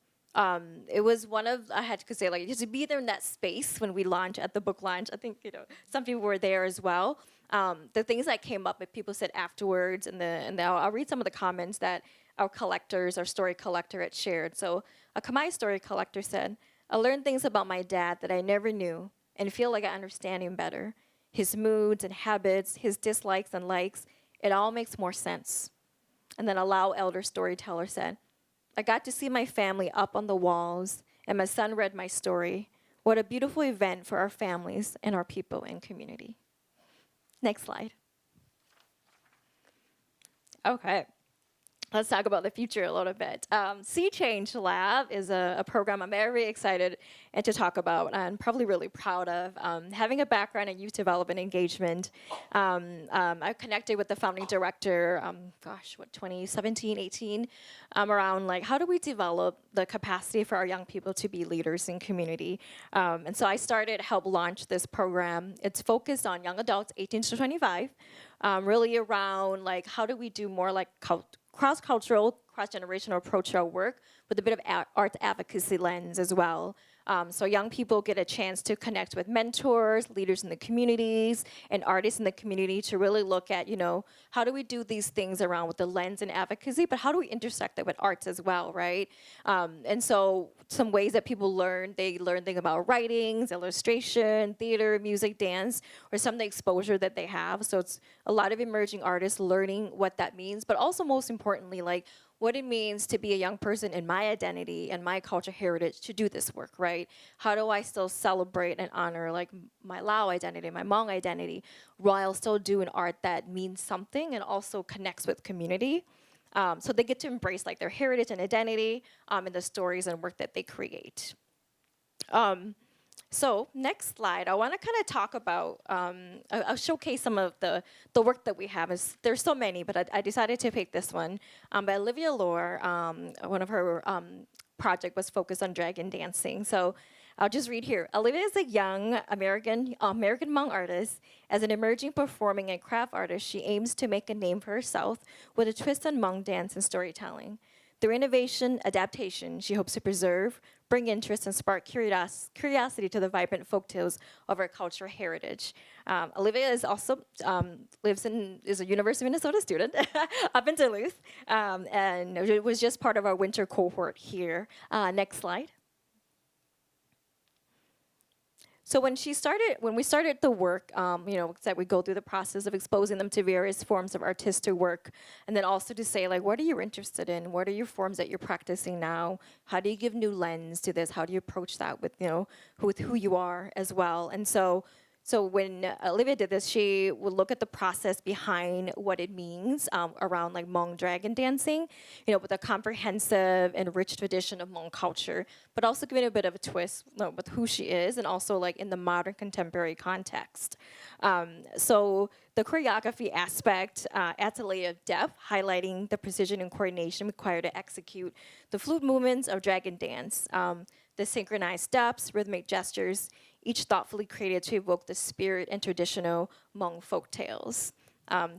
one of, I had to say, like, just to be there in that space when we launched at the book launch. I think, some people were there as well. The things that came up that people said afterwards, and I'll read some of the comments that our story collector had shared. So a Khmer story collector said, I learned things about my dad that I never knew and feel like I understand him better. His moods and habits, his dislikes and likes, it all makes more sense. And then a Lao elder storyteller said, I got to see my family up on the walls, and my son read my story. What a beautiful event for our families and our people and community. Next slide. Okay. Let's talk about the future a little bit. Sea Change Lab is a program I'm very excited to talk about and probably really proud of. Having a background in youth development engagement, I connected with the founding director, 2017, 18, around like, how do we develop the capacity for our young people to be leaders in community? And so I helped launch this program. It's focused on young adults, 18 to 25, really around like, how do we do more like cross-cultural, cross-generational approach to our work with a bit of art advocacy lens as well. So young people get a chance to connect with mentors, leaders in the communities, and artists in the community to really look at, how do we do these things around with the lens and advocacy, but how do we intersect that with arts as well, right? And so some ways that people learn, they learn things about writings, illustration, theater, music, dance, or some of the exposure that they have. So it's a lot of emerging artists learning what that means, but also most importantly, like what it means to be a young person in my identity and my culture heritage to do this work, right? How do I still celebrate and honor like my Lao identity, my Hmong identity, while still doing art that means something and also connects with community? So they get to embrace like their heritage and identity and the stories and work that they create. So next slide, I want to kind of talk about, I'll showcase some of the work that we have. There's so many, but I decided to pick this one by Olivia Lohr. One of her project was focused on dragon dancing. So I'll just read here. Olivia is a young American Hmong artist. As an emerging performing and craft artist, she aims to make a name for herself with a twist on Hmong dance and storytelling. Through innovation, adaptation, she hopes to preserve, bring interest, and spark curiosity to the vibrant folktales of our cultural heritage. Olivia is also is a University of Minnesota student up in Duluth, and it was just part of our winter cohort here. Next slide. So when we started the work, that we go through the process of exposing them to various forms of artistic work, and then also to say like, what are you interested in? What are your forms that you're practicing now? How do you give new lens to this? How do you approach that with who you are as well? And so when Olivia did this, she would look at the process behind what it means around like Hmong dragon dancing, with a comprehensive and rich tradition of Hmong culture, but also giving a bit of a twist with who she is and also like in the modern contemporary context. So the choreography aspect adds a layer of depth, highlighting the precision and coordination required to execute the fluid movements of dragon dance, the synchronized steps, rhythmic gestures, each thoughtfully created to evoke the spirit and traditional Hmong folk tales.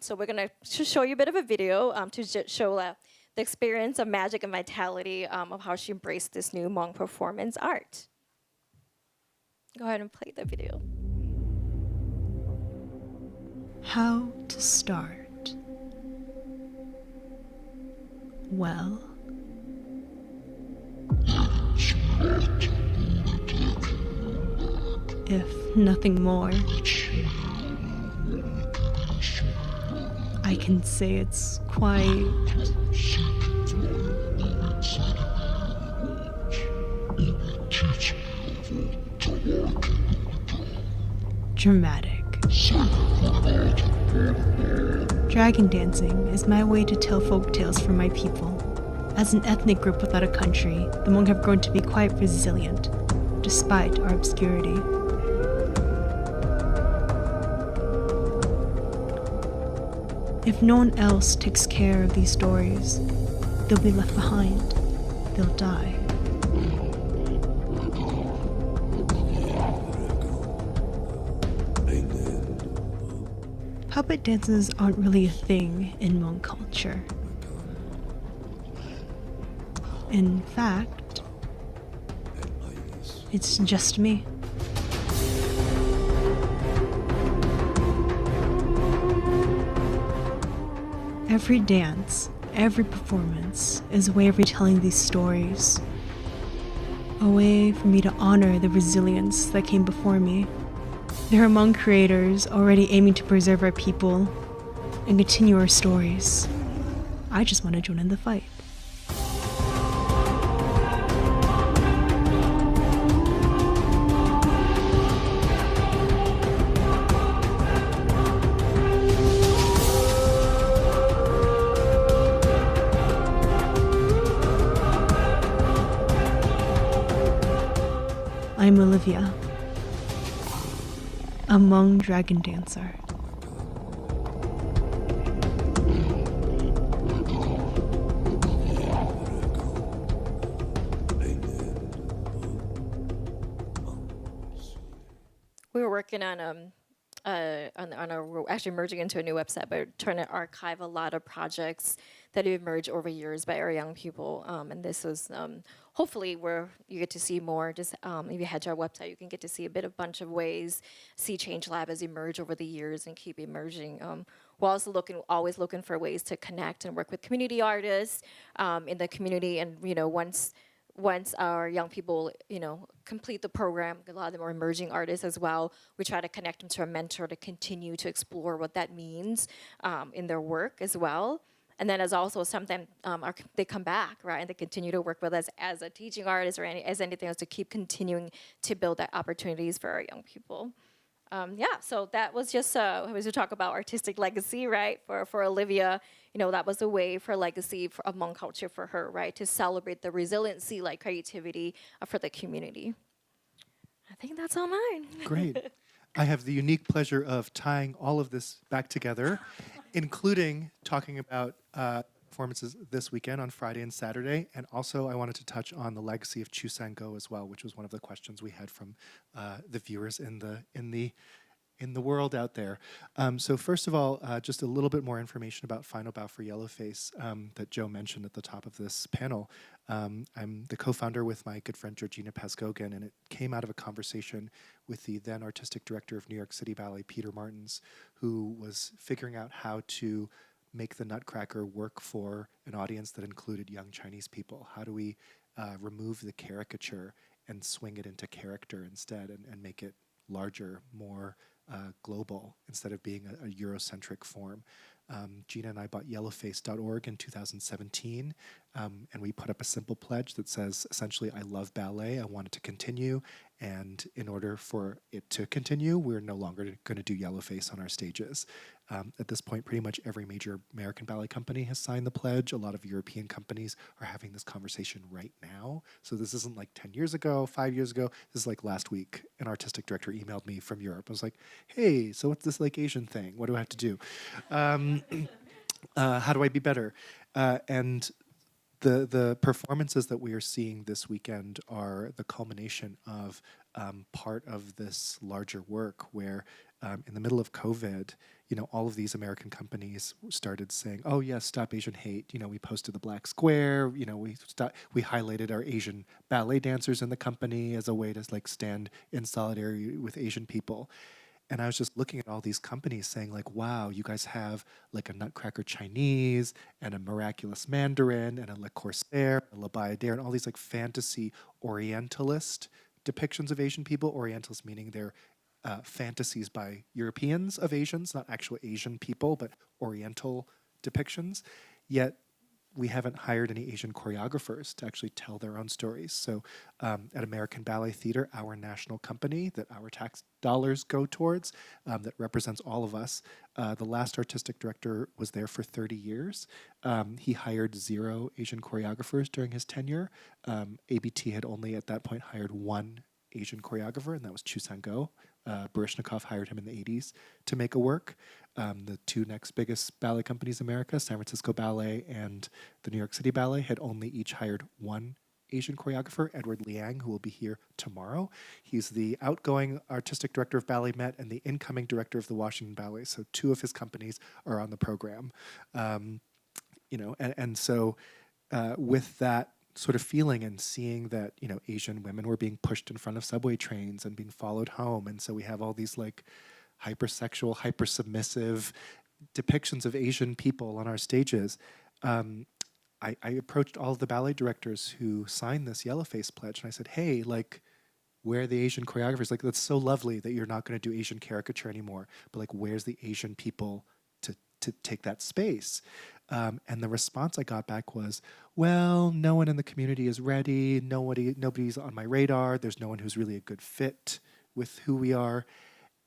So we're gonna show you a bit of a video to show the experience of magic and vitality of how she embraced this new Hmong performance art. Go ahead and play the video. How to start? Well, if nothing more, I can say it's quite dramatic. Dragon dancing is my way to tell folk tales for my people. As an ethnic group without a country, the Hmong have grown to be quite resilient, despite our obscurity. If no one else takes care of these stories, they'll be left behind. They'll die. Puppet dances aren't really a thing in Hmong culture. In fact, it's just me. Every dance, every performance is a way of retelling these stories. A way for me to honor the resilience that came before me. There are Hmong creators already aiming to preserve our people and continue our stories. I just want to join in the fight. I'm Olivia, a Hmong dragon dancer. We were working on we're actually merging into a new website, but trying to archive a lot of projects that have emerged over years by our young people. And this is hopefully where you get to see more. Just if you head to our website, you can get to see a bunch of ways Sea Change Lab has emerged over the years and keep emerging. We're also always looking for ways to connect and work with community artists in the community. And once our young people, complete the program, a lot of them are emerging artists as well, we try to connect them to a mentor to continue to explore what that means in their work as well. And then as also sometimes they come back, right, and they continue to work with us as a teaching artist or as anything else to keep continuing to build that opportunities for our young people. So that was just as we talk about artistic legacy, right? For Olivia, that was a way for legacy for Hmong culture for her, right? To celebrate the resiliency, like creativity for the community. I think that's all mine. Great. I have the unique pleasure of tying all of this back together, including talking about performances this weekend on Friday and Saturday. And also I wanted to touch on the legacy of Choo San Goh as well, which was one of the questions we had from the viewers in the world out there. So first of all, just a little bit more information about Final Bow for Yellowface that Joe mentioned at the top of this panel. I'm the co-founder with my good friend Georgina Paskogan, and it came out of a conversation with the then artistic director of New York City Ballet, Peter Martins, who was figuring out how to make the Nutcracker work for an audience that included young Chinese people. How do we remove the caricature and swing it into character instead and make it larger, more global, instead of being a Eurocentric form. Gina and I bought yellowface.org in 2017, and we put up a simple pledge that says, essentially, I love ballet, I want it to continue, and in order for it to continue, we're no longer going to do Yellowface on our stages. At this point, pretty much every major American ballet company has signed the pledge. A lot of European companies are having this conversation right now. So this isn't like 10 years ago, 5 years ago. This is like last week. An artistic director emailed me from Europe. I was like, hey, so what's this like Asian thing? What do I have to do? How do I be better? And the performances that we are seeing this weekend are the culmination of part of this larger work where in the middle of COVID, all of these American companies started saying, oh yes, stop Asian hate. We posted the black square, we highlighted our Asian ballet dancers in the company as a way to like stand in solidarity with Asian people. And I was just looking at all these companies saying like, wow, you guys have like a Nutcracker Chinese and a Miraculous Mandarin and a Le Corsaire, a La Bayadere, and all these like fantasy Orientalist depictions of Asian people. Orientalist meaning they're fantasies by Europeans of Asians, not actual Asian people, but Oriental depictions. Yet we haven't hired any Asian choreographers to actually tell their own stories. So at American Ballet Theater, our national company that our tax dollars go towards, that represents all of us, the last artistic director was there for 30 years. He hired 0 Asian choreographers during his tenure. ABT had only at that point hired 1 Asian choreographer, and that was Choo San Goh. Baryshnikov hired him in the 80s to make a work. The 2 next biggest ballet companies in America, San Francisco Ballet and the New York City Ballet, had only each hired 1 Asian choreographer, Edward Liang, who will be here tomorrow. He's the outgoing artistic director of Ballet Met and the incoming director of the Washington Ballet. So 2 of his companies are on the program. So with that sort of feeling and seeing that, Asian women were being pushed in front of subway trains and being followed home. And so we have all these like hypersexual, hypersubmissive depictions of Asian people on our stages. I approached all of the ballet directors who signed this Yellowface pledge and I said, hey, like, where are the Asian choreographers? Like, that's so lovely that you're not going to do Asian caricature anymore, but like, where's the Asian people to take that space? And the response I got back was, well, no one in the community is ready. Nobody's on my radar. There's no one who's really a good fit with who we are.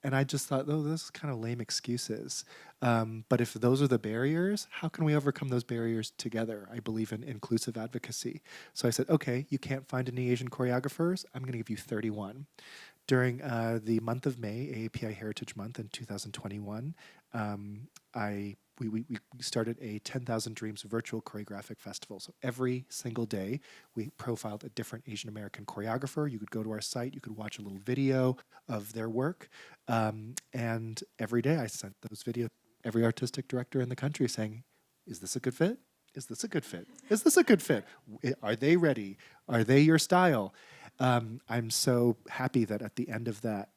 And I just thought, oh, this is kind of lame excuses. But if those are the barriers, how can we overcome those barriers together? I believe in inclusive advocacy. So I said, okay, you can't find any Asian choreographers. I'm going to give you 31. During the month of May, AAPI Heritage Month in 2021, I we started a 10,000 Dreams virtual choreographic festival. So every single day, we profiled a different Asian American choreographer. You could go to our site, you could watch a little video of their work, and every day I sent those videos to every artistic director in the country saying, is this a good fit? Is this a good fit? Is this a good fit? Are they ready? Are they your style? I'm so happy that at the end of that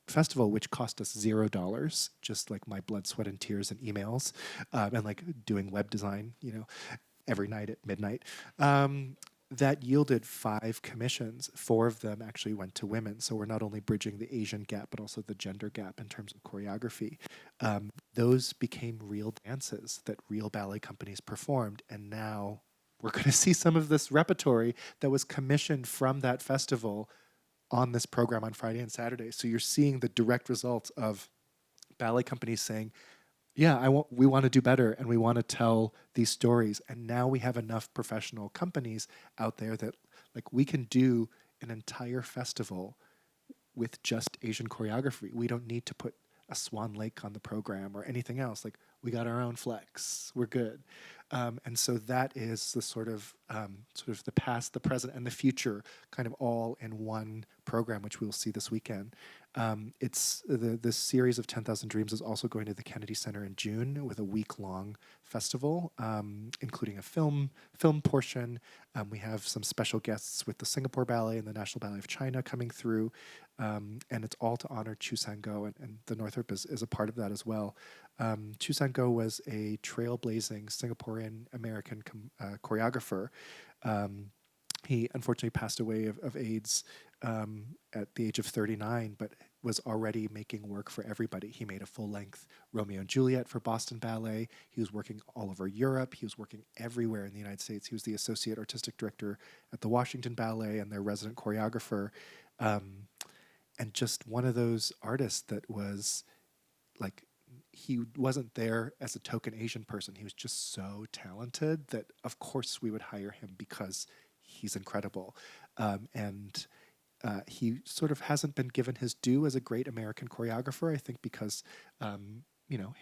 festival, which cost us $0, just like my blood, sweat, and tears and emails, and like doing web design, every night at midnight, that yielded 5 commissions. 4 of them actually went to women. So we're not only bridging the Asian gap, but also the gender gap in terms of choreography. Those became real dances that real ballet companies performed. And now we're going to see some of this repertory that was commissioned from that festival on this program on Friday and Saturday. So you're seeing the direct results of ballet companies saying, yeah, we want to do better and we want to tell these stories. And now we have enough professional companies out there that like we can do an entire festival with just Asian choreography. We don't need to put a Swan Lake on the program or anything else. Like we got our own flex. We're good. And so that is the sort of the past, the present, and the future kind of all in one program, which we'll see this weekend. It's this series of 10,000 Dreams is also going to the Kennedy Center in June with a week-long festival, including a film portion. We have some special guests with the Singapore Ballet and the National Ballet of China coming through, and it's all to honor Choo San Goh, and the Northrop is a part of that as well. Choo San Goh was a trailblazing Singaporean American choreographer. He unfortunately passed away of AIDS at the age of 39, but was already making work for everybody. He made a full-length Romeo and Juliet for Boston Ballet. He was working all over Europe. He was working everywhere in the United States. He was the associate artistic director at the Washington Ballet and their resident choreographer. And just one of those artists that was like, he wasn't there as a token Asian person. He was just so talented that of course we would hire him because he's incredible. And he sort of hasn't been given his due as a great American choreographer, I think because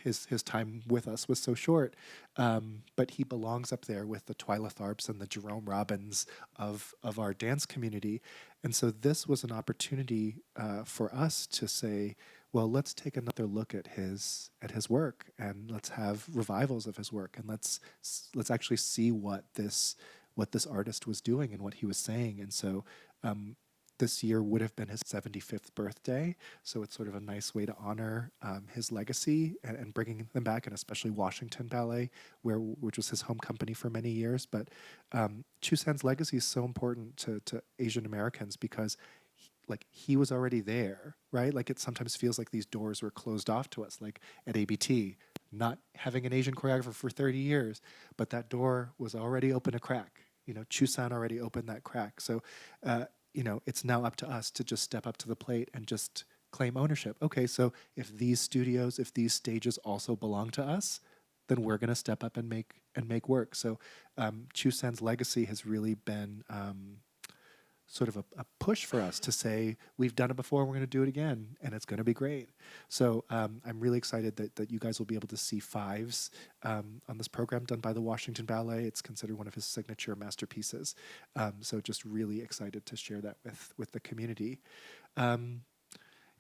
his time with us was so short. But he belongs up there with the Twyla Tharps and the Jerome Robbins of our dance community. And so this was an opportunity for us to say, well, let's take another look at his work, and let's have revivals of his work, and let's actually see what this artist was doing and what he was saying. And so this year would have been his 75th birthday, so it's sort of a nice way to honor his legacy and bringing them back, and especially Washington Ballet, which was his home company for many years. But Choo San's legacy is so important to Asian Americans because he was already there, right? Like it sometimes feels like these doors were closed off to us, like at ABT, not having an Asian choreographer for 30 years, but that door was already open a crack. Choo San already opened that crack. So, it's now up to us to just step up to the plate and just claim ownership. Okay, so if these studios, if these stages also belong to us, then we're going to step up and make work. So Choo San's legacy has really been sort of a push for us to say, we've done it before, we're going to do it again, and it's going to be great. So I'm really excited that you guys will be able to see 5s on this program done by the Washington Ballet. It's considered one of his signature masterpieces. So just really excited to share that with the community.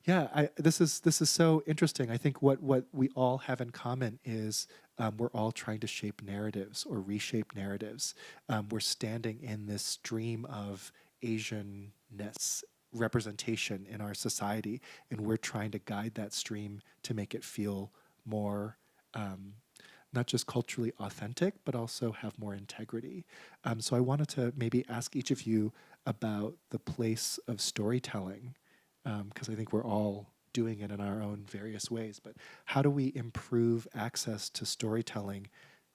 This is so interesting. I think what we all have in common is we're all trying to shape narratives or reshape narratives. We're standing in this stream of Asianness representation in our society, and we're trying to guide that stream to make it feel more not just culturally authentic, but also have more integrity. So I wanted to maybe ask each of you about the place of storytelling, because I think we're all doing it in our own various ways, but how do we improve access to storytelling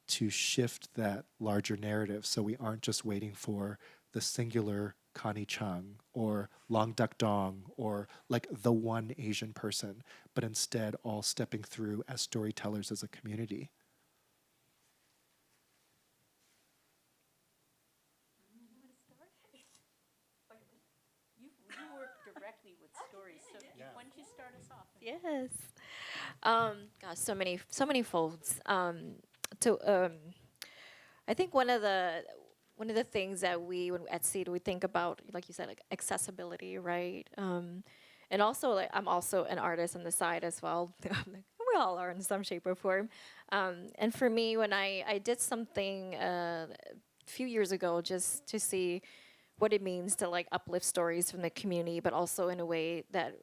to shift that larger narrative so we aren't just waiting for the singular Connie Chung or Long Duck Dong or like the one Asian person, but instead all stepping through as storytellers as a community? You work directly with stories, so why don't you start us off? Yes. Gosh, so many folds. I think one of the things that when at Seed we think about, like you said, like accessibility, right? And also, like, I'm also an artist on the side as well. We all are in some shape or form. And for me, when I did something a few years ago just to see what it means to like uplift stories from the community, but also in a way that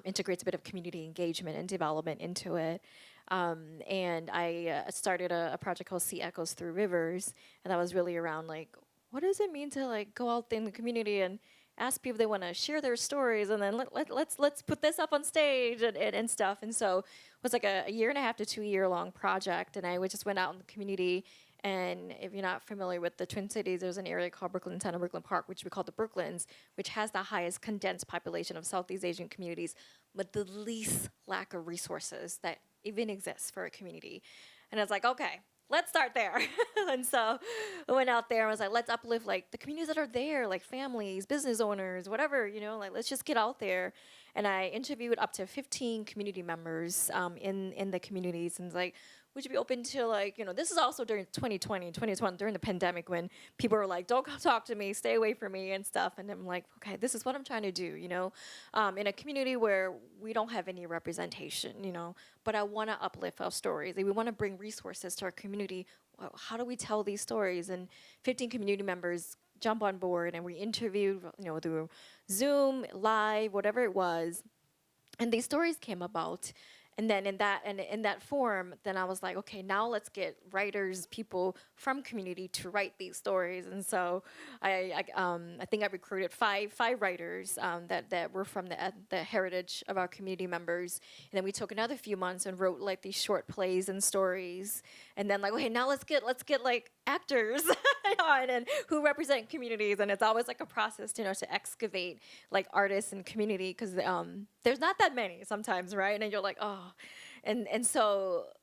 integrates a bit of community engagement and development into it. And I started a project called Sea Echoes Through Rivers, and that was really around like, what does it mean to like go out in the community and ask people if they want to share their stories, and then let's put this up on stage and stuff. And so it was like a year and a half to 2 year long project, and I just went out in the community. And if you're not familiar with the Twin Cities, there's an area called Brooklyn Center, Brooklyn Park, which we call the Brooklands, which has the highest condensed population of Southeast Asian communities, but the least lack of resources that even exists for a community. And I was like, okay, let's start there. And so I went out there and was like, let's uplift like the communities that are there, like families, business owners, whatever, like let's just get out there. And I interviewed up to 15 community members in the communities, and like, would you be open to like, this is also during 2020, during the pandemic, when people were like, don't come talk to me, stay away from me and stuff. And I'm like, okay, this is what I'm trying to do, in a community where we don't have any representation, but I want to uplift our stories. We want to bring resources to our community. Well, how do we tell these stories? And 15 community members jump on board, and we interviewed, through Zoom, live, whatever it was. And these stories came about. And then in that form, then I was like, okay, now let's get writers, people from community to write these stories. And so I think I recruited five writers that were from the heritage of our community members. And then we took another few months and wrote like these short plays and stories. And then like, okay, now let's get like actors on and who represent communities. And it's always like a process, to excavate like artists and community, because there's not that many sometimes, right? And you're like, oh. And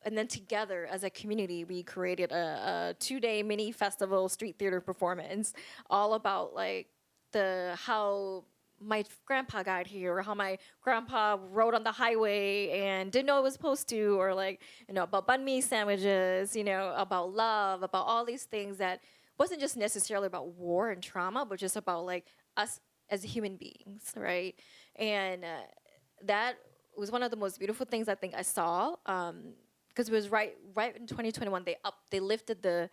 then together as a community, we created a 2-day mini festival street theater performance, all about like how my grandpa got here, or how my grandpa rode on the highway and didn't know it was supposed to, or like, about banh mi sandwiches, about love, about all these things that wasn't just necessarily about war and trauma, but just about like us as human beings, right? And that was one of the most beautiful things I think I saw, because it was right in 2021. They lifted the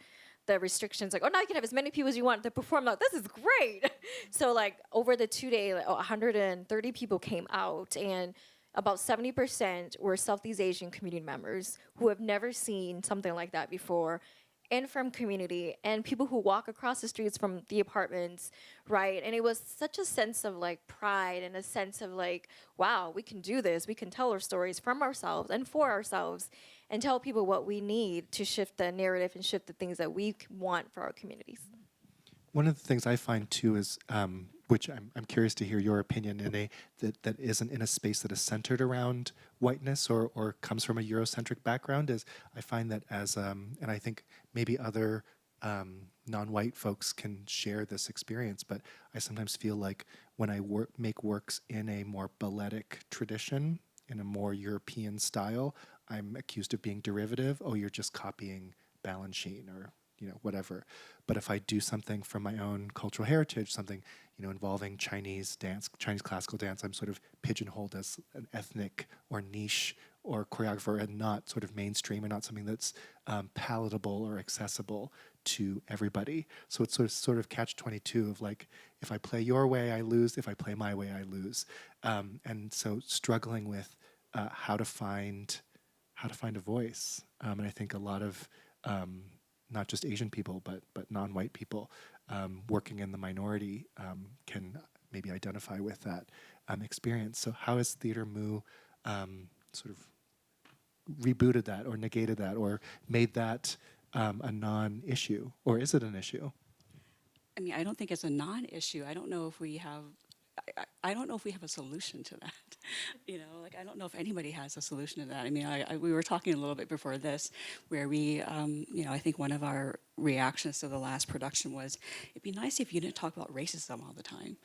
restrictions, like, oh, now you can have as many people as you want to perform. Like, this is great. So like over the 2 day, like, 130 people came out, and about 70% were Southeast Asian community members who have never seen something like that before, and from community, and people who walk across the streets from the apartments, right? And it was such a sense of like pride, and a sense of like, wow, we can do this. We can tell our stories from ourselves and for ourselves, and tell people what we need to shift the narrative and shift the things that we want for our communities. One of the things I find too is, which I'm curious to hear your opinion in that isn't in a space that is centered around whiteness or comes from a Eurocentric background, is I find that as, and I think maybe other non-white folks can share this experience, but I sometimes feel like when I make works in a more balletic tradition, in a more European style, I'm accused of being derivative. Oh, you're just copying Balanchine or whatever. But if I do something from my own cultural heritage, something involving Chinese dance, Chinese classical dance, I'm sort of pigeonholed as an ethnic or niche or choreographer, and not sort of mainstream, and not something that's palatable or accessible to everybody. So it's sort of catch-22 of like, if I play your way, I lose. If I play my way, I lose. And so struggling with how to find a voice. And I think a lot of not just Asian people, but non-white people working in the minority can maybe identify with that experience. So how has Theater Mu sort of rebooted that, or negated that, or made that a non-issue? Or is it an issue? I mean, I don't think it's a non-issue. I don't know if we have a solution to that. I don't know if anybody has a solution to that. I mean, we were talking a little bit before this, where we, I think one of our reactions to the last production was, it'd be nice if you didn't talk about racism all the time.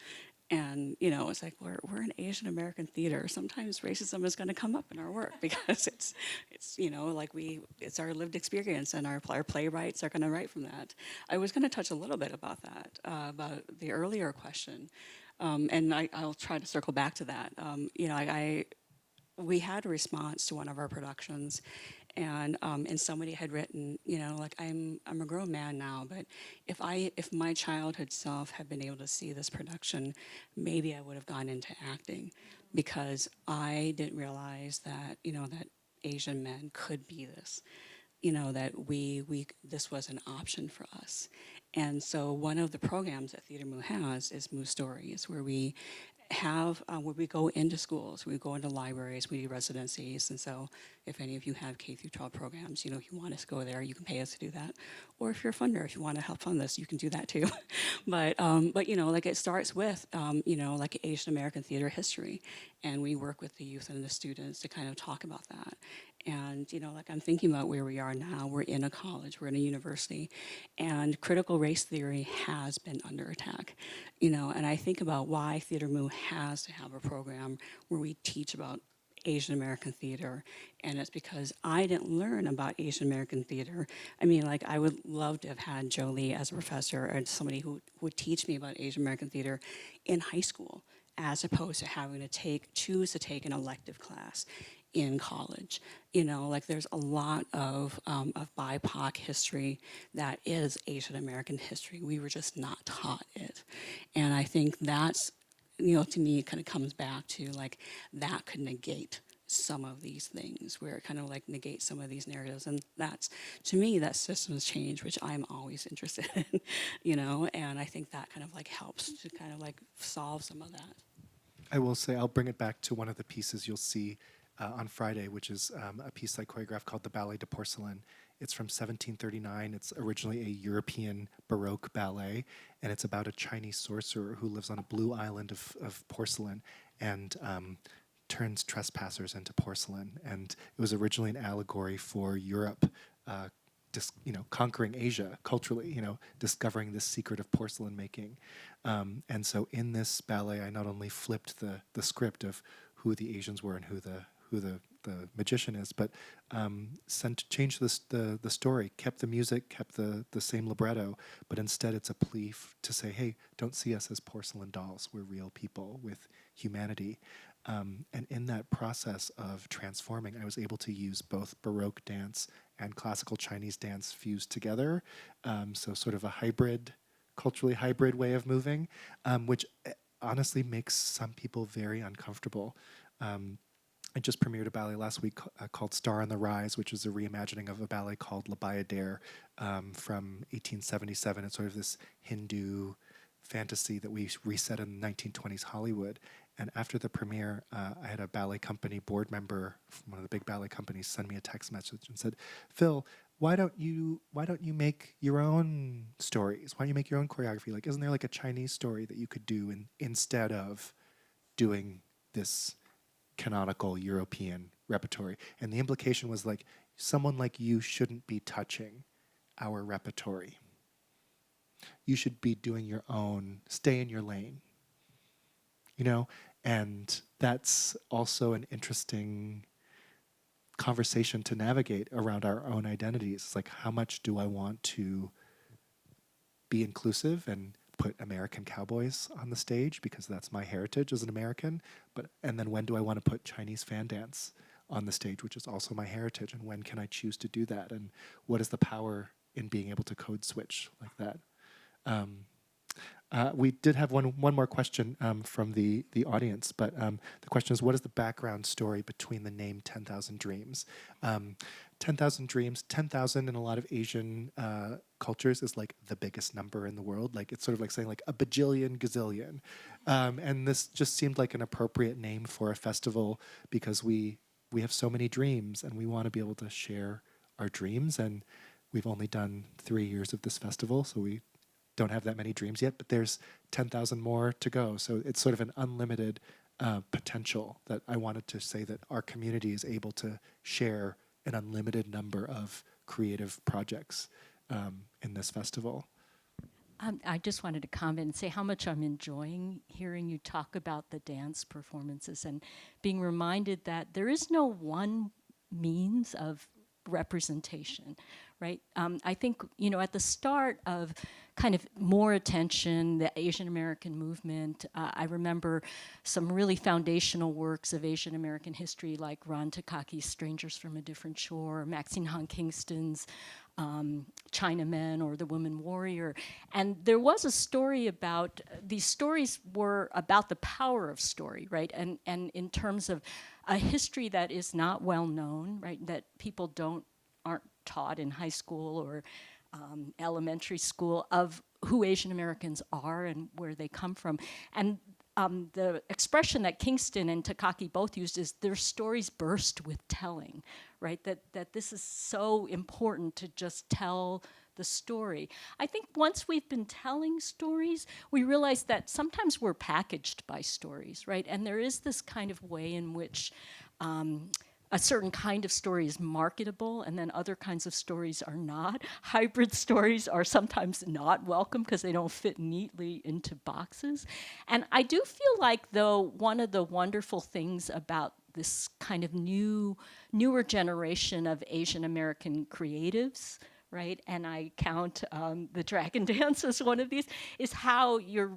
And, it's like we're an Asian American theater. Sometimes racism is going to come up in our work because it's it's our lived experience, and our playwrights are going to write from that. I was going to touch a little bit about that, about the earlier question. And I'll try to circle back to that. We had a response to one of our productions, and somebody had written, like, I'm a grown man now, but if my childhood self had been able to see this production, maybe I would have gone into acting, because I didn't realize that that Asian men could be this, that this was an option for us. And so one of the programs that Theater Moo has is Moo Stories, where we where we go into schools, we go into libraries, we do residencies. And so if any of you have K through 12 programs, if you want us to go there, you can pay us to do that. Or if you're a funder, if you want to help fund this, you can do that too. But like, it starts with, like, Asian American theater history. And we work with the youth and the students to kind of talk about that. And, like, I'm thinking about where we are now. We're in a college, we're in a university, and critical race theory has been under attack. And I think about why Theater Moo has to have a program where we teach about Asian American theater. And it's because I didn't learn about Asian American theater. I mean, like, I would love to have had Jolie as a professor, or somebody who would teach me about Asian American theater in high school, as opposed to having to choose to take an elective class in college. Like, there's a lot of BIPOC history that is Asian American history. We were just not taught it. And I think that's, to me, it kind of comes back to, like, that could negate some of these things, where it kind of, like, negates some of these narratives. And that's, to me, that systems change, which I'm always interested in, and I think that kind of, like, helps to kind of, like, solve some of that. I will say, I'll bring it back to one of the pieces you'll see on Friday, which is a piece I choreographed called The Ballet de Porcelain. It's from 1739. It's originally a European Baroque ballet, and it's about a Chinese sorcerer who lives on a blue island of porcelain and turns trespassers into porcelain. And it was originally an allegory for Europe, conquering Asia culturally, discovering this secret of porcelain making. And so in this ballet, I not only flipped the script of who the Asians were and who the magician is, but changed the story, kept the music, kept the same libretto, but instead it's a plea to say, hey, don't see us as porcelain dolls. We're real people with humanity. And in that process of transforming, I was able to use both Baroque dance and classical Chinese dance fused together. So sort of a culturally hybrid way of moving, which honestly makes some people very uncomfortable. I just premiered a ballet last week called Star on the Rise, which is a reimagining of a ballet called La Bayadère from 1877. It's sort of this Hindu fantasy that we reset in 1920s Hollywood. And after the premiere, I had a ballet company board member from one of the big ballet companies send me a text message and said, Phil, why don't you make your own stories? Why don't you make your own choreography? Like, isn't there like a Chinese story that you could do instead of doing this canonical European repertory? And the implication was, like, someone like you shouldn't be touching our repertory. You should be doing your own, stay in your lane. And that's also an interesting conversation to navigate around our own identities. It's like, how much do I want to be inclusive and put American cowboys on the stage because that's my heritage as an American, and then when do I want to put Chinese fan dance on the stage, which is also my heritage, and when can I choose to do that, and what is the power in being able to code switch like that? We did have one more question from the audience, but the question is, what is the background story between the name 10,000 Dreams? 10,000 Dreams, 10,000 in a lot of Asian cultures is like the biggest number in the world. Like, it's sort of like saying like a bajillion, gazillion. And this just seemed like an appropriate name for a festival because we have so many dreams and we want to be able to share our dreams. And we've only done 3 years of this festival, so we don't have that many dreams yet, but there's 10,000 more to go. So it's sort of an unlimited potential that I wanted to say that our community is able to share an unlimited number of creative projects in this festival. I just wanted to comment and say how much I'm enjoying hearing you talk about the dance performances and being reminded that there is no one means of representation, right? I think, at the start of kind of more attention, the Asian American movement, I remember some really foundational works of Asian American history like Ron Takaki's Strangers from a Different Shore, Maxine Hong Kingston's Chinamen or The Woman Warrior. And there was a story about, these stories were about the power of story, right? And in terms of a history that is not well known, right? That people aren't taught in high school or elementary school of who Asian Americans are and where they come from. And the expression that Kingston and Takaki both used is their stories burst with telling, right? That this is so important to just tell the story. I think once we've been telling stories, we realize that sometimes we're packaged by stories, right? And there is this kind of way in which a certain kind of story is marketable and then other kinds of stories are not. Hybrid stories are sometimes not welcome because they don't fit neatly into boxes. And I do feel like, though, one of the wonderful things about this kind of newer generation of Asian American creatives, right? And I count the Dragon Dance as one of these, is how they're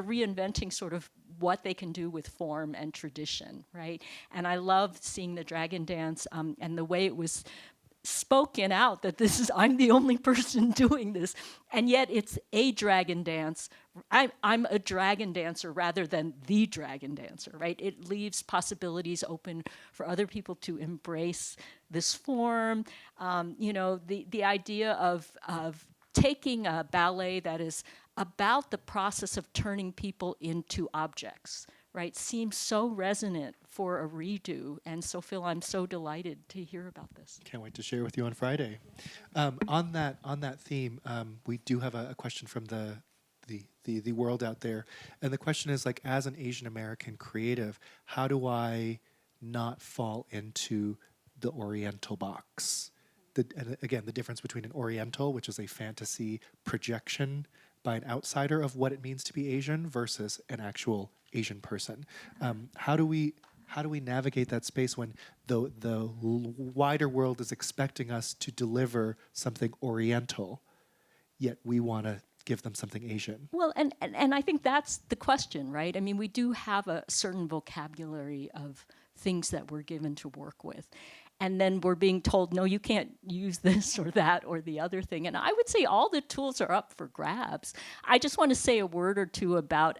reinventing sort of what they can do with form and tradition, right? And I love seeing the Dragon Dance and the way it was spoken out that I'm the only person doing this, and yet it's a dragon dance. I'm a dragon dancer rather than the dragon dancer, right? It leaves possibilities open for other people to embrace this form. The idea of taking a ballet that is about the process of turning people into objects, right, seems so resonant for a redo. And so, Phil, I'm so delighted to hear about this. Can't wait to share with you on Friday. On that theme, we do have a question from the world out there, and the question is, like, as an Asian American creative, how do I not fall into the Oriental box? And again, the difference between an Oriental, which is a fantasy projection by an outsider of what it means to be Asian, versus an actual Asian person. How do we navigate that space when the wider world is expecting us to deliver something Oriental, yet we want to give them something Asian? Well, and I think that's the question, right? I mean, we do have a certain vocabulary of things that we're given to work with. And then we're being told, no, you can't use this or that or the other thing. And I would say all the tools are up for grabs. I just want to say a word or two about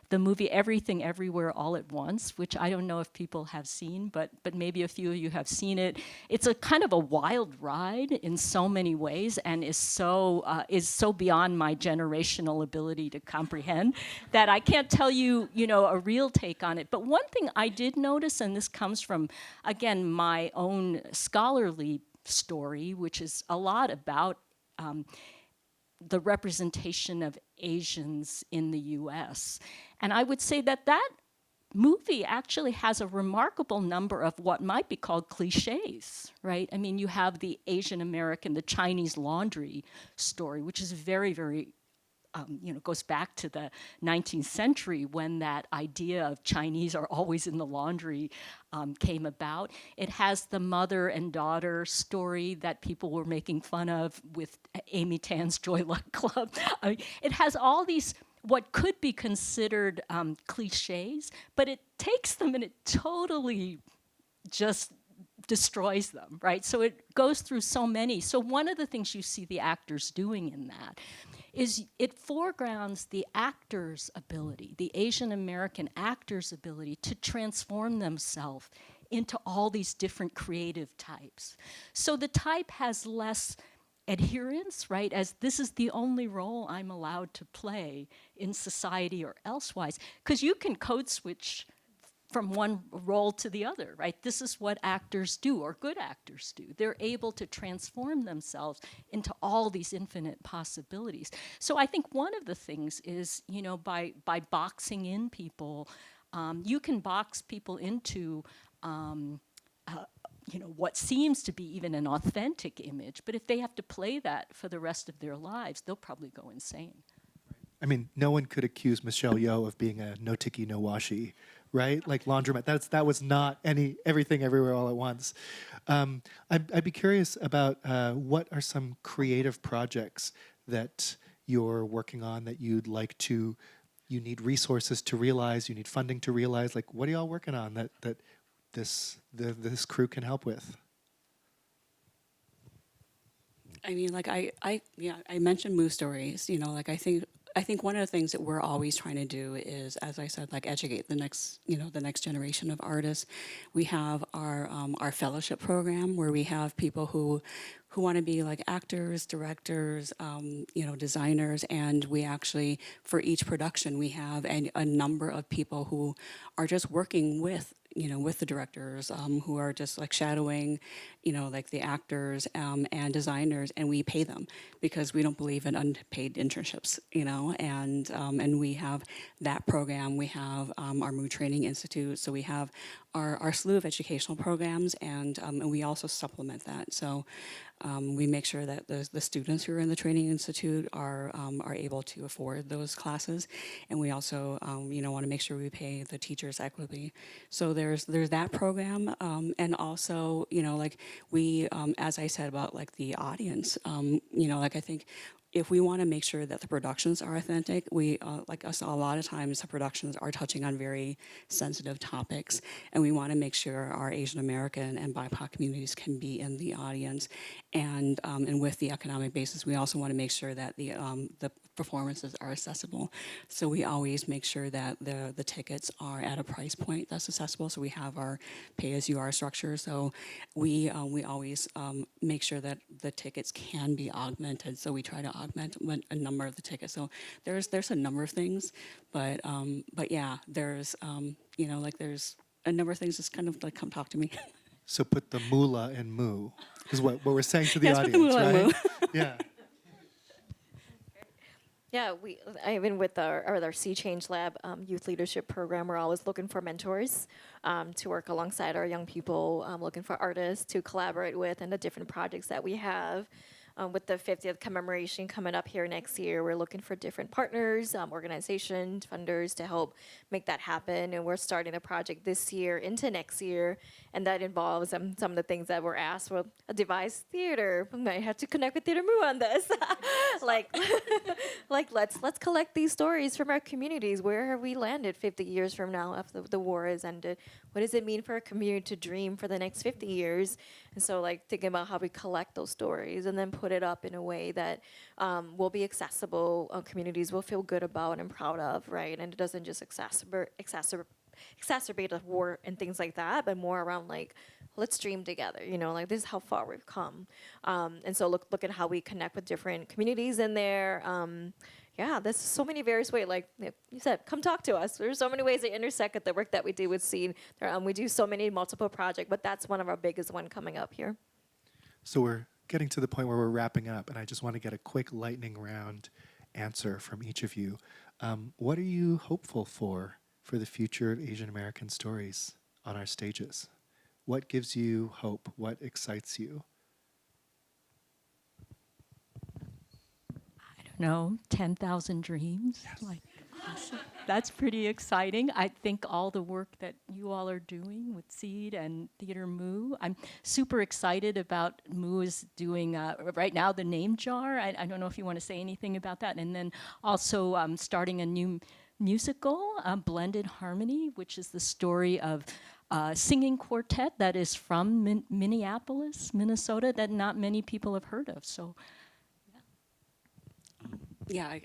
the movie Everything Everywhere All at Once, which I don't know if people have seen, but maybe a few of you have seen it. It's a kind of a wild ride in so many ways, and is so beyond my generational ability to comprehend that I can't tell you, a real take on it. But one thing I did notice, and this comes from, again, my own scholarly story, which is a lot about the representation of Asians in the US. And I would say that movie actually has a remarkable number of what might be called cliches, right? I mean, you have the Asian American, the Chinese laundry story, which is very, very goes back to the 19th century when that idea of Chinese are always in the laundry came about. It has the mother and daughter story that people were making fun of with Amy Tan's Joy Luck Club. I mean, it has all these what could be considered cliches, but it takes them and it totally just destroys them, right? So it goes through so many. So one of the things you see the actors doing in that is it foregrounds the actor's ability, the Asian American actor's ability to transform themselves into all these different creative types. So the type has less adherence, right, as this is the only role I'm allowed to play in society or elsewise, because you can code switch from one role to the other, right? This is what actors do, or good actors do. They're able to transform themselves into all these infinite possibilities. So I think one of the things is, by boxing in people, you can box people into what seems to be even an authentic image, but if they have to play that for the rest of their lives, they'll probably go insane. I mean, no one could accuse Michelle Yeoh of being a no tiki, no washi, right? Like laundromat. That was not everything everywhere all at once. I'd be curious about what are some creative projects that you're working on that you'd like to, you need resources to realize, you need funding to realize. Like, what are y'all working on that this crew can help with? I mean, like I mentioned Moo Stories. You know, like I think one of the things that we're always trying to do is, as I said, like educate the next generation of artists. We have our fellowship program where we have people who want to be like actors, directors, designers, and we actually, for each production, we have a number of people who are just working with the directors, who are just like shadowing, like the actors and designers, and we pay them because we don't believe in unpaid internships, and we have that program. We have our Moo Training Institute, so we have our slew of educational programs, and we also supplement that. So we make sure that the students who are in the Training Institute are able to afford those classes, and we also want to make sure we pay the teachers equitably. So there's that program, and also like we, as I said about like the audience, like I think if we want to make sure that the productions are authentic, we like us a lot of times the productions are touching on very sensitive topics, and we want to make sure our Asian American and BIPOC communities can be in the audience, and with the economic basis, we also want to make sure that the performances are accessible. So we always make sure that the tickets are at a price point that's accessible. So we have our pay-as-you-are structure. So we always make sure that the tickets can be augmented. So we try to augment a number of the tickets. So there's a number of things, but yeah, there's like there's a number of things. Just kind of like come talk to me. So put the moolah in moo is what we're saying to the Yes, audience, put the moolah in right? moo. Yeah. Yeah, even with our Sea Change Lab youth leadership program, we're always looking for mentors to work alongside our young people, looking for artists to collaborate with and the different projects that we have. With the 50th commemoration coming up here next year, we're looking for different partners, organizations, funders to help make that happen. And we're starting a project this year into next year, and that involves some of the things that were asked. Well, a devised theater. We might have to connect with Theater Moo on this. like let's collect these stories from our communities. Where have we landed 50 years from now after the war has ended? What does it mean for a community to dream for the next 50 years? And so like thinking about how we collect those stories and then put it up in a way that will be accessible, communities will feel good about and proud of, right? And it doesn't just exacerbate the war and things like that, but more around like, let's dream together, like this is how far we've come. And so look at how we connect with different communities in there. Yeah, there's so many various ways. Like you said, come talk to us. There's so many ways that intersect at the work that we do with SEED. We do so many multiple projects, but that's one of our biggest one coming up here. So we're getting to the point where we're wrapping up, and I just want to get a quick lightning round answer from each of you. What are you hopeful for the future of Asian American stories on our stages? What gives you hope? What excites you? No, 10,000 dreams. Yes. Like, awesome. That's pretty exciting. I think all the work that you all are doing with SEED and Theater Moo, I'm super excited about Moo is doing right now the name jar. I don't know if you want to say anything about that. And then also starting a new musical, Blended Harmony, which is the story of singing quartet that is from Minneapolis, Minnesota, that not many people have heard of. So. Yeah,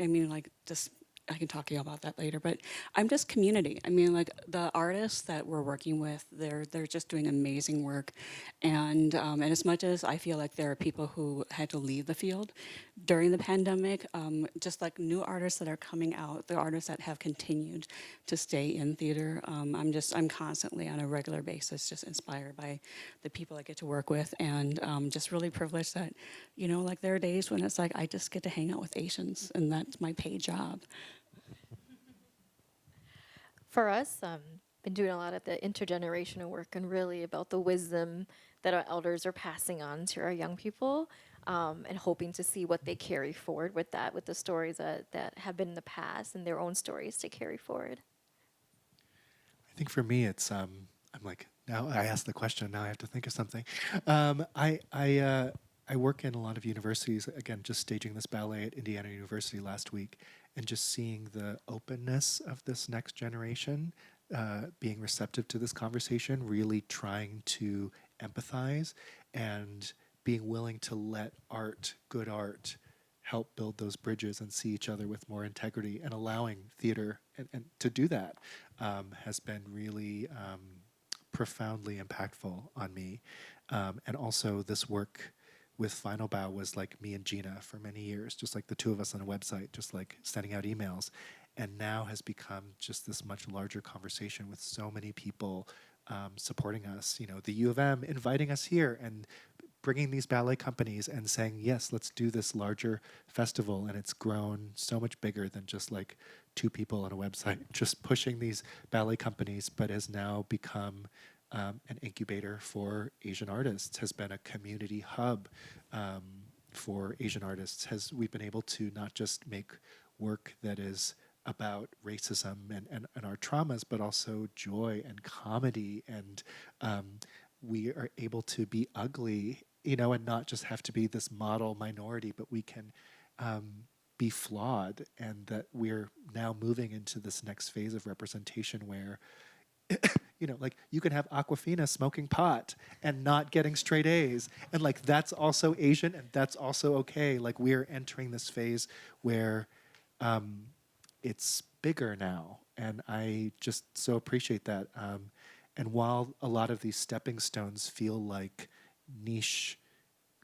I mean, like, just, I can talk to you about that later, but I'm just community. I mean, like, the artists that we're working with, they're just doing amazing work. And as much as I feel like there are people who had to leave the field during the pandemic, just like new artists that are coming out, the artists that have continued to stay in theater, I'm constantly on a regular basis just inspired by the people I get to work with, and just really privileged that, like there are days when it's like I just get to hang out with Asians, and that's my paid job. For us, been doing a lot of the intergenerational work and really about the wisdom that our elders are passing on to our young people. and hoping to see what they carry forward with that, with the stories that have been in the past and their own stories to carry forward. I think for me, it's I'm like, now I asked the question. Now I have to think of something. I work in a lot of universities. Again, just staging this ballet at Indiana University last week, and just seeing the openness of this next generation, being receptive to this conversation, really trying to empathize, and being willing to let art, good art, help build those bridges and see each other with more integrity, and allowing theater and to do that has been really profoundly impactful on me. And also this work with Final Bow was like me and Gina for many years, just like the two of us on a website, just like sending out emails, and now has become just this much larger conversation with so many people supporting us. You know, the U of M inviting us here and bringing these ballet companies and saying, yes, let's do this larger festival. And it's grown so much bigger than just like two people on a website, just pushing these ballet companies, but has now become an incubator for Asian artists, has been a community hub for Asian artists. We've been able to not just make work that is about racism and our traumas, but also joy and comedy. And we are able to be ugly, you know, and not just have to be this model minority, but we can be flawed, and that we're now moving into this next phase of representation where you know, like you can have Aquafina smoking pot and not getting straight A's, and like that's also Asian and that's also okay. Like we're entering this phase where it's bigger now, and I just so appreciate that. And while a lot of these stepping stones feel like niche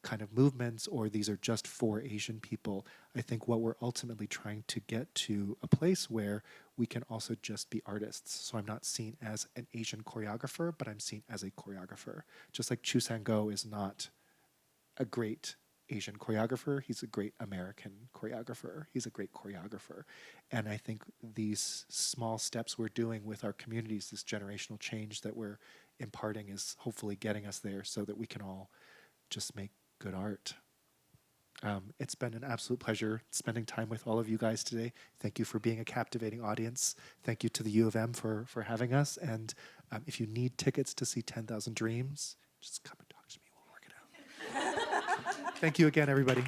kind of movements, or these are just for Asian people, I think what we're ultimately trying to get to a place where we can also just be artists. So I'm not seen as an Asian choreographer, but I'm seen as a choreographer. Just like Choo San Goh is not a great Asian choreographer, he's a great American choreographer. He's a great choreographer. And I think these small steps we're doing with our communities, this generational change that we're imparting, is hopefully getting us there so that we can all just make good art. It's been an absolute pleasure spending time with all of you guys today. Thank you for being a captivating audience. Thank you to the U of M for having us. And if you need tickets to see 10,000 Dreams, just come and talk to me. We'll work it out. Thank you again, everybody.